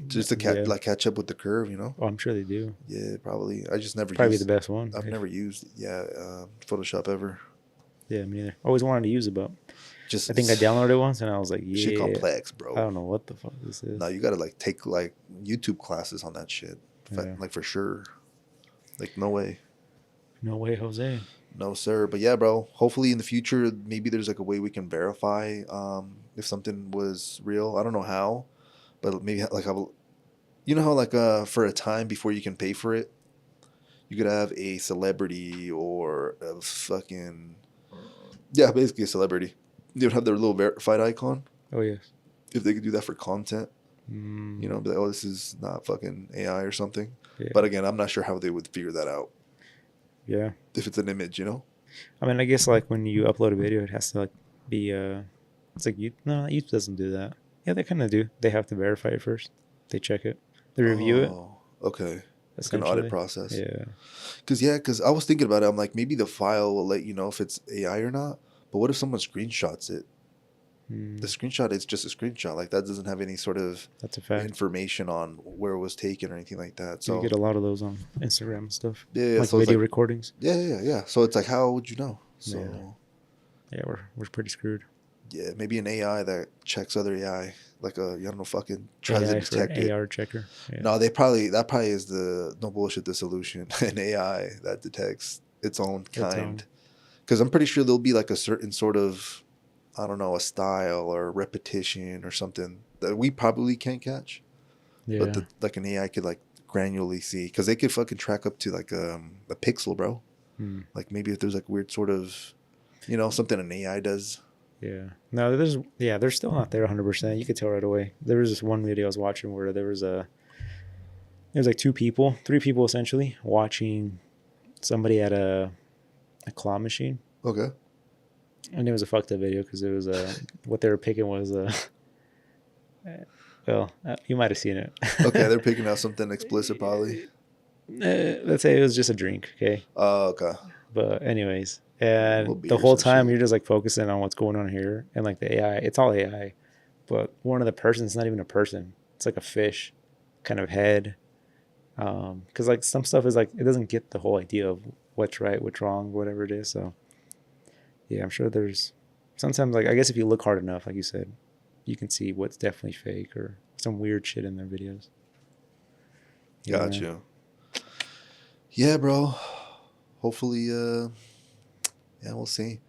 Speaker 2: just to
Speaker 1: Yeah.
Speaker 2: catch up with the curve. You know?
Speaker 1: Oh, I'm sure they do.
Speaker 2: Yeah, probably. I just never
Speaker 1: Probably the
Speaker 2: used.
Speaker 1: best one.
Speaker 2: I've never used Photoshop ever.
Speaker 1: Yeah, me neither. Always wanted to use it, but
Speaker 2: Just
Speaker 1: I think I downloaded it once and I was like,
Speaker 2: shit
Speaker 1: yeah,
Speaker 2: complex,
Speaker 1: I
Speaker 2: bro.
Speaker 1: don't know what the fuck this
Speaker 2: Now
Speaker 1: is.
Speaker 2: you gotta like take like YouTube classes on that shit,
Speaker 1: Yeah.
Speaker 2: like for sure. Like no way,
Speaker 1: No way, Jose.
Speaker 2: no sir. But yeah, bro. Hopefully in the future, maybe there's like a way we can verify if something was real. I don't know how, but maybe like you know how like for a time before you can pay for it, you could have a celebrity or a fucking yeah, basically a celebrity. They would have their little verified icon
Speaker 1: Oh, yes.
Speaker 2: if they could do that for content.
Speaker 1: Mm,
Speaker 2: Be like, oh, this is not fucking AI or something.
Speaker 1: yeah.
Speaker 2: But again, I'm not sure how they would figure that out
Speaker 1: Yeah.
Speaker 2: if it's an image.
Speaker 1: I mean, I guess like when you upload a video, it has to like be, it's like you, no, YouTube doesn't do that. Yeah, they kind of do. They have to verify it first. They check it, they review it,
Speaker 2: Oh, okay. Like an audit
Speaker 1: essentially.
Speaker 2: process.
Speaker 1: Yeah.
Speaker 2: Because I was thinking about it. I'm like, maybe the file will let you know if it's AI or not. But what if someone screenshots it? The
Speaker 1: Mm,
Speaker 2: screenshot is just a screenshot. Like that doesn't have any sort of
Speaker 1: that's a fact.
Speaker 2: information on where it was taken or anything like that.
Speaker 1: You
Speaker 2: So
Speaker 1: get a lot of those on Instagram and stuff,
Speaker 2: yeah, yeah.
Speaker 1: like
Speaker 2: So it's
Speaker 1: video
Speaker 2: like
Speaker 1: recordings.
Speaker 2: yeah, yeah, yeah. So it's like, how would you know?
Speaker 1: Yeah.
Speaker 2: So
Speaker 1: Yeah, we're pretty screwed.
Speaker 2: yeah, maybe an AI that checks other AI, like I don't know, fucking tries to
Speaker 1: AI for
Speaker 2: detect
Speaker 1: an
Speaker 2: it.
Speaker 1: AR checker. Yeah.
Speaker 2: No, that probably is the no bullshit the solution. An AI that detects its own
Speaker 1: Its
Speaker 2: kind.
Speaker 1: own.
Speaker 2: Because I'm pretty sure there'll be like a certain sort of I don't know a style or repetition or something that we probably can't catch, but
Speaker 1: Yeah.
Speaker 2: like an AI could like granularly see because they could fucking track up to like a pixel, bro.
Speaker 1: Hmm.
Speaker 2: Like maybe if there's like weird sort of something an AI does.
Speaker 1: Yeah. No, they're still not there 100%. You could tell right away. There was this one video I was watching where there was like three people essentially watching somebody at a claw machine.
Speaker 2: Okay.
Speaker 1: And it was a fucked up video because it was what they were picking was well, you might have seen it.
Speaker 2: Okay, they're picking out something explicit probably.
Speaker 1: Let's say it was just a drink, okay?
Speaker 2: Oh, okay.
Speaker 1: But anyways,
Speaker 2: A little
Speaker 1: and the
Speaker 2: beer or
Speaker 1: whole
Speaker 2: some
Speaker 1: time
Speaker 2: shit.
Speaker 1: you're just like focusing on what's going on here, and like the AI, it's all AI, but one of the persons not even a person. It's like a fish, kind of head. Because like some stuff is like it doesn't get the whole idea of what's right, what's wrong, whatever it is. So yeah, I'm sure there's sometimes like I guess if you look hard enough, like you said, you can see what's definitely fake or some weird shit in their videos. Yeah,
Speaker 2: Got
Speaker 1: man.
Speaker 2: you. Yeah, bro. Hopefully, yeah, we'll see.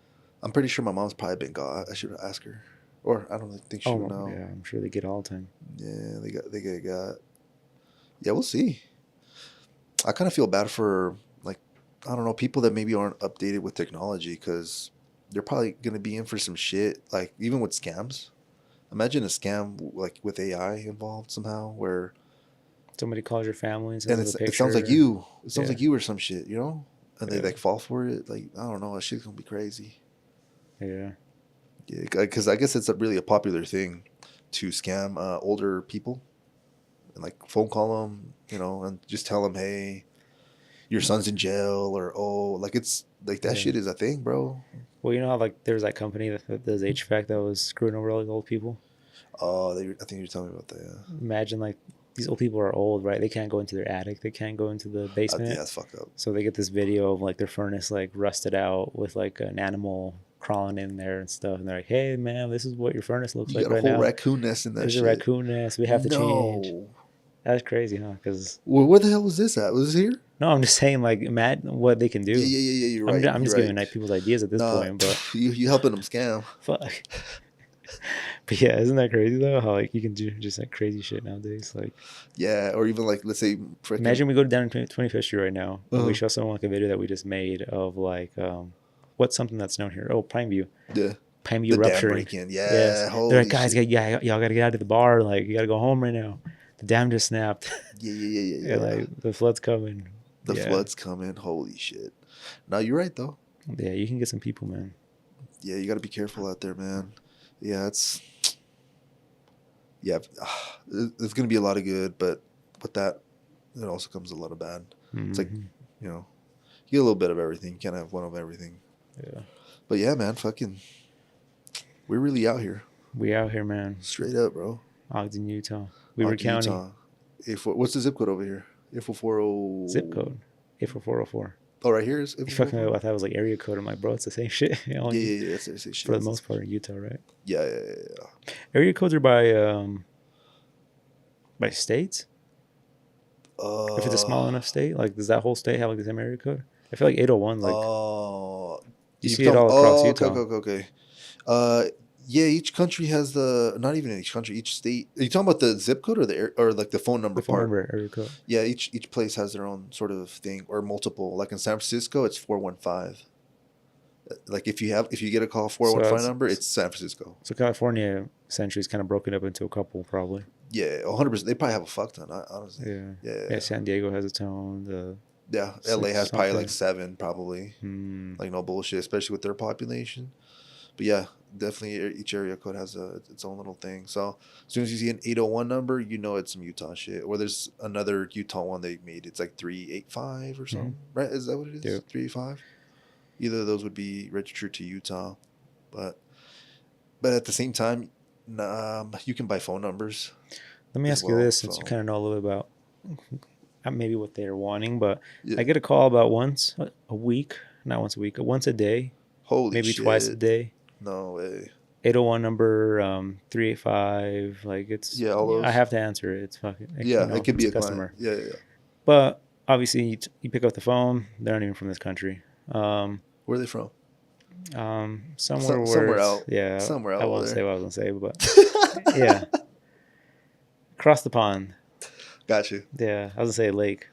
Speaker 2: I'm pretty sure my mom's probably been got. I should ask her, or I don't think she would
Speaker 1: Oh
Speaker 2: know.
Speaker 1: yeah, I'm sure they get all the time.
Speaker 2: Yeah, they get got. Yeah, we'll see. I kind of feel bad for like I don't know people that maybe aren't updated with technology because they're probably gonna be in for some shit. Like even with scams. Imagine a scam like with AI involved somehow, where
Speaker 1: Somebody calls your family and
Speaker 2: and
Speaker 1: sends them a
Speaker 2: it sounds like
Speaker 1: picture.
Speaker 2: you. It sounds
Speaker 1: Yeah,
Speaker 2: like you or some shit, you know? And they
Speaker 1: yeah,
Speaker 2: like fall for it. Like I don't know, that shit's gonna be crazy.
Speaker 1: yeah.
Speaker 2: Yeah, because I guess it's a really a popular thing to scam older people and like phone call them, you know, and just tell them, hey, your son's in jail, or oh, like it's like that
Speaker 1: Yeah.
Speaker 2: shit is a thing, bro.
Speaker 1: Well, you know how like there's that company that does HVAC that was screwing over all the old people.
Speaker 2: Oh, I think you're telling me about that. Yeah,
Speaker 1: Imagine like these old people are old, right? They can't go into their attic. They can't go into the
Speaker 2: yeah,
Speaker 1: basement.
Speaker 2: that's fucked up.
Speaker 1: So they get this video of like their furnace like rusted out with like an animal crawling in there and stuff. And they're like, "Hey, man, this is what your furnace looks
Speaker 2: You
Speaker 1: like
Speaker 2: got a
Speaker 1: right
Speaker 2: whole
Speaker 1: now.
Speaker 2: raccoon nest in that
Speaker 1: There's a
Speaker 2: shit.
Speaker 1: raccoon nest. We have to change."
Speaker 2: No.
Speaker 1: That's crazy, huh? Because
Speaker 2: Well, where the hell was this at? Was this here?
Speaker 1: no, I'm just saying like imagine what they can
Speaker 2: Yeah,
Speaker 1: do.
Speaker 2: yeah, yeah, yeah. You're
Speaker 1: I'm
Speaker 2: right.
Speaker 1: I'm
Speaker 2: You're
Speaker 1: just giving
Speaker 2: right.
Speaker 1: like people's ideas at this
Speaker 2: Nah,
Speaker 1: point, but
Speaker 2: you helping them scam.
Speaker 1: fuck. But yeah, isn't that crazy though? How like you can do just like crazy shit nowadays. Like
Speaker 2: Yeah, or even like let's say freaking.
Speaker 1: imagine we go down 25th Street right now and we
Speaker 2: Uh,
Speaker 1: show someone like a video that we just made of like what's something that's known here? Oh, Prime View.
Speaker 2: yeah,
Speaker 1: Prime View
Speaker 2: the dam
Speaker 1: rupturing.
Speaker 2: break in.
Speaker 1: Yes.
Speaker 2: Yeah,
Speaker 1: They're like,
Speaker 2: holy
Speaker 1: guys,
Speaker 2: shit.
Speaker 1: yeah, y'all gotta get out of the bar. Like you gotta go home right now. The dam just snapped.
Speaker 2: Yeah, yeah, yeah, yeah,
Speaker 1: And
Speaker 2: yeah.
Speaker 1: like the flood's coming.
Speaker 2: The
Speaker 1: Yeah.
Speaker 2: floods coming. Holy shit. No, you're right though.
Speaker 1: Yeah, you can get some people, man.
Speaker 2: Yeah, you got to be careful out there, man. Yeah, it's yeah. There's gonna be a lot of good, but with that, it also comes a lot of bad. It's like
Speaker 1: Hmm.
Speaker 2: you know, you get a little bit of everything. You can't have one of everything.
Speaker 1: Yeah.
Speaker 2: But yeah, man, fucking, we're really out here,
Speaker 1: We out here, man.
Speaker 2: straight up, bro.
Speaker 1: Ogden, Utah. Weaver
Speaker 2: Ogden,
Speaker 1: County.
Speaker 2: Utah. What's the zip code over here? 844.
Speaker 1: Zip code. 84404.
Speaker 2: Oh, right here is
Speaker 1: You fucking
Speaker 2: 844.
Speaker 1: I thought it was like area code. I'm like, bro, it's the same shit. You know,
Speaker 2: Yeah, yeah, yeah. That's shit.
Speaker 1: for the most part in Utah, right?
Speaker 2: Yeah, yeah, yeah.
Speaker 1: Area codes are by states. If it's a small enough state, like does that whole state have like the same area code? I feel like 801, like
Speaker 2: Oh,
Speaker 1: you
Speaker 2: you
Speaker 1: see it all across
Speaker 2: okay,
Speaker 1: Utah.
Speaker 2: okay, okay. Yeah, each country has not even each country, each state. Are you talking about the zip code or or like the phone number
Speaker 1: The phone
Speaker 2: part?
Speaker 1: number area code.
Speaker 2: Yeah, each place has their own sort of thing or multiple. Like in San Francisco, it's 415. Like if you get a call
Speaker 1: So
Speaker 2: 415
Speaker 1: it's,
Speaker 2: number, it's San Francisco.
Speaker 1: so California essentially is kind of broken up into a couple, probably.
Speaker 2: Yeah, 100%. They probably have a fuck ton, honestly.
Speaker 1: Yeah.
Speaker 2: Yeah,
Speaker 1: Yeah. San Diego has its own.
Speaker 2: yeah. LA has probably
Speaker 1: Something.
Speaker 2: like 7, probably.
Speaker 1: Hmm.
Speaker 2: Like no bullshit, especially with their population. But yeah, definitely each area code has its own little thing. So as soon as you see an 801 number, you know it's some Utah shit. Or there's another Utah one they made. It's like 385 or something, right? Is that what it is?
Speaker 1: Yep.
Speaker 2: 385. Either of those would be registered to Utah, but at the same time, you can buy phone numbers
Speaker 1: Let me
Speaker 2: as
Speaker 1: ask you
Speaker 2: well.
Speaker 1: this, since
Speaker 2: So
Speaker 1: you kind of know a little bit about maybe what they're wanting, but
Speaker 2: yeah,
Speaker 1: I get a call about once a week, not once a week, once a day,
Speaker 2: holy
Speaker 1: maybe
Speaker 2: shit,
Speaker 1: twice a day.
Speaker 2: no way.
Speaker 1: 801 number 385, like it's
Speaker 2: Yeah, all
Speaker 1: I
Speaker 2: those.
Speaker 1: have to answer it. It's fucking
Speaker 2: Yeah, it could
Speaker 1: it's
Speaker 2: be
Speaker 1: a
Speaker 2: a client.
Speaker 1: customer.
Speaker 2: Yeah, yeah, yeah.
Speaker 1: But obviously you pick up the phone, they're not even from this country.
Speaker 2: Where are they from?
Speaker 1: Somewhere where
Speaker 2: Somewhere
Speaker 1: it's,
Speaker 2: out.
Speaker 1: yeah,
Speaker 2: Somewhere
Speaker 1: I
Speaker 2: out
Speaker 1: won't
Speaker 2: there.
Speaker 1: say what I was gonna say, but yeah, across the pond.
Speaker 2: Got you.
Speaker 1: Yeah, I was gonna say lake.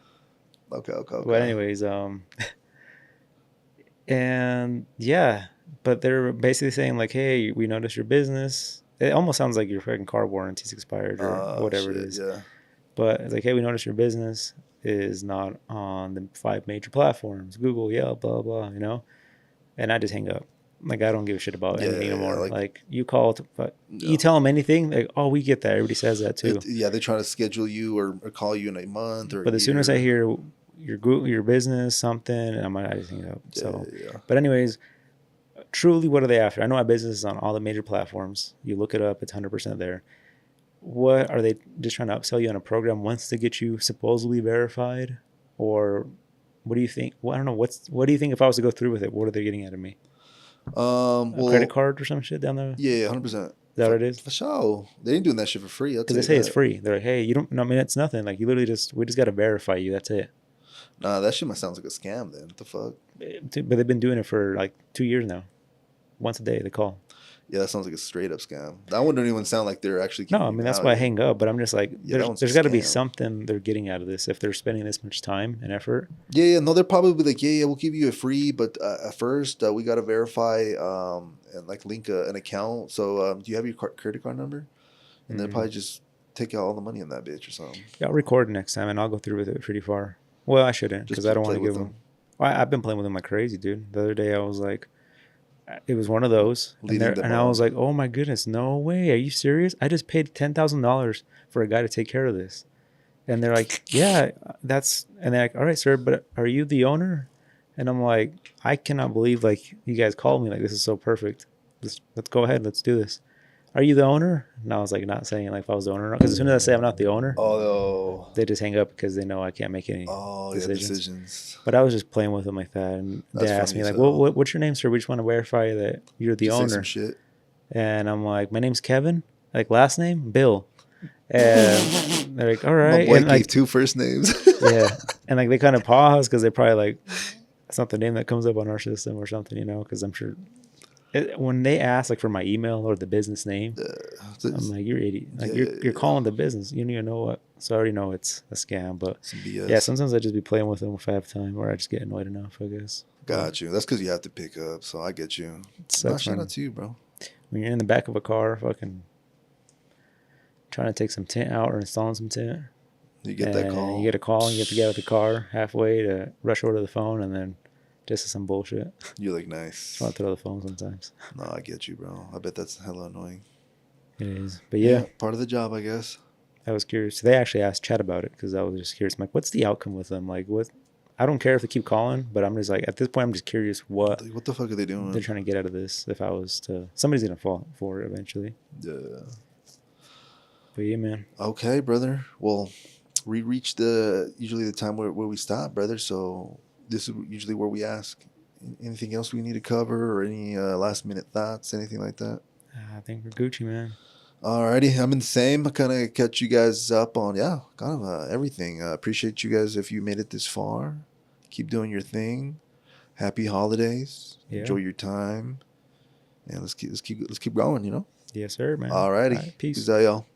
Speaker 2: Okay, okay, okay.
Speaker 1: But anyways, and yeah, but they're basically saying like, hey, we noticed your business. It almost sounds like your fucking car warranty's expired or whatever it
Speaker 2: Shit,
Speaker 1: is.
Speaker 2: yeah.
Speaker 1: But it's like, hey, we noticed your business is not on the 5 major platforms, Google, Yelp, blah blah, you know. And I just hang up. Like I don't give a shit about
Speaker 2: Yeah,
Speaker 1: anything
Speaker 2: yeah,
Speaker 1: anymore.
Speaker 2: like-
Speaker 1: Like you call, but
Speaker 2: Yeah.
Speaker 1: you tell them anything, like, oh, we get that. Everybody says that too.
Speaker 2: Yeah, they're trying to schedule you or call you in a month or.
Speaker 1: But
Speaker 2: a
Speaker 1: as soon as I
Speaker 2: year.
Speaker 1: hear your business something, and I just hang up.
Speaker 2: Yeah,
Speaker 1: So,
Speaker 2: yeah.
Speaker 1: but anyways, truly, what are they after? I know my business is on all the major platforms. You look it up; it's 100% there. What are they just trying to upsell you on a program once to get you supposedly verified, or what do you think? Well, I don't know. What do you think if I was to go through with it? What are they getting out of me? A
Speaker 2: Well,
Speaker 1: credit card or some shit down there? Is
Speaker 2: Yeah, 100%.
Speaker 1: that what it is?
Speaker 2: For sure. They ain't doing that shit for free. I'll
Speaker 1: Because
Speaker 2: tell
Speaker 1: they
Speaker 2: you
Speaker 1: say it's
Speaker 2: that.
Speaker 1: free. They're like, hey, you don't. No, I mean, it's nothing. Like you literally we just got to verify you. That's it.
Speaker 2: Nah, that shit might sound like a scam then. What the fuck?
Speaker 1: But they've been doing it for like 2 years now. Once a day they call.
Speaker 2: Yeah, that sounds like a straight up scam. That one don't even sound like they're actually
Speaker 1: No,
Speaker 2: keeping
Speaker 1: I
Speaker 2: you
Speaker 1: mean that's why I
Speaker 2: valued.
Speaker 1: hang up. But I'm just like,
Speaker 2: Yeah, that one's a
Speaker 1: there's got to be
Speaker 2: scam.
Speaker 1: something they're getting out of this if they're spending this much time and effort.
Speaker 2: Yeah, yeah, no, they're probably like, yeah, yeah, we'll give you it free, but at first we gotta verify and like link an account. So do you have your credit card number? And they'll
Speaker 1: Mm.
Speaker 2: probably just take out all the money in that bitch or something.
Speaker 1: Yeah, I'll record next time and I'll go through with it pretty far. Well, I shouldn't
Speaker 2: Just
Speaker 1: because I don't want
Speaker 2: play
Speaker 1: to
Speaker 2: with
Speaker 1: give them.
Speaker 2: them,
Speaker 1: Well, I've been playing with them like crazy, dude. The other day I was like, it was one of those, and
Speaker 2: leading
Speaker 1: there,
Speaker 2: them
Speaker 1: and I was
Speaker 2: on.
Speaker 1: like, oh my goodness, no way, are you serious? I just paid $10,000 for a guy to take care of this, and they're like, yeah, that's, and they're like, all right, sir, but are you the owner? And I'm like, I cannot believe like you guys called me, like this is so perfect. Let's go ahead, let's do this. Are you the owner? And I was like, not saying like if I was the owner, because as soon as I say I'm not the owner,
Speaker 2: Oh,
Speaker 1: they just hang up because they know I can't make any
Speaker 2: oh yeah,
Speaker 1: decisions.
Speaker 2: decisions.
Speaker 1: But I was just playing with them like that, and they
Speaker 2: That's
Speaker 1: asked
Speaker 2: funny
Speaker 1: me
Speaker 2: as
Speaker 1: like,
Speaker 2: hell.
Speaker 1: what's your name, sir? We just want to verify that you're the
Speaker 2: Just say some
Speaker 1: owner."
Speaker 2: shit.
Speaker 1: And I'm like, "My name's Kevin." Like last name, Bill. And they're like, "All
Speaker 2: My
Speaker 1: right."
Speaker 2: boy
Speaker 1: And
Speaker 2: gave
Speaker 1: like,
Speaker 2: two first names.
Speaker 1: yeah, and like they kind of pause because they're probably like, "It's not the name that comes up on our system or something," you know? Because I'm sure when they ask like for my email or the business name, I'm like, "You're idiot! Like
Speaker 2: Yeah,
Speaker 1: you're
Speaker 2: yeah,
Speaker 1: you're
Speaker 2: yeah.
Speaker 1: calling the business. You don't even know what." So I already know it's a scam. But
Speaker 2: Some
Speaker 1: yeah,
Speaker 2: BS.
Speaker 1: sometimes I just be playing with them if I have time, or I just get annoyed enough, I guess. But
Speaker 2: Got you. That's because you have to pick up. So I get you.
Speaker 1: it
Speaker 2: Nah,
Speaker 1: sucks
Speaker 2: shout out
Speaker 1: when
Speaker 2: to you, bro.
Speaker 1: you're in the back of a car, fucking trying to take some tint out or installing some tint,
Speaker 2: You get that
Speaker 1: and you
Speaker 2: call.
Speaker 1: get a call and you have to get out of the car halfway to rush over to the phone, and then just some bullshit.
Speaker 2: You're like,
Speaker 1: Just want
Speaker 2: nice.
Speaker 1: to throw the phone sometimes.
Speaker 2: No, I get you, bro. I bet that's hella annoying.
Speaker 1: It is, but yeah,
Speaker 2: Yeah, part of the job, I guess.
Speaker 1: I was curious. They actually asked Chad about it because I was just curious. I'm like, what's the outcome with them? Like, what? I don't care if they keep calling, but I'm just like, at this point, I'm just curious what
Speaker 2: Like, what the fuck are they
Speaker 1: they're
Speaker 2: doing?
Speaker 1: trying to get out of this. If I was to, somebody's gonna fall for it eventually.
Speaker 2: Yeah.
Speaker 1: But yeah, man.
Speaker 2: Okay, brother. Well, we reached usually the time where we stop, brother. So this is usually where we ask anything else we need to cover or any last minute thoughts, anything like that.
Speaker 1: I think we're Gucci, man.
Speaker 2: Alrighty, I'm in the same. I kind of catch you guys up on kind of everything. Appreciate you guys if you made it this far. Keep doing your thing. Happy holidays.
Speaker 1: Yeah.
Speaker 2: Enjoy your time, and let's keep going.
Speaker 1: Yes, sir, man. All
Speaker 2: Alrighty,
Speaker 1: right, peace.
Speaker 2: peace out, y'all.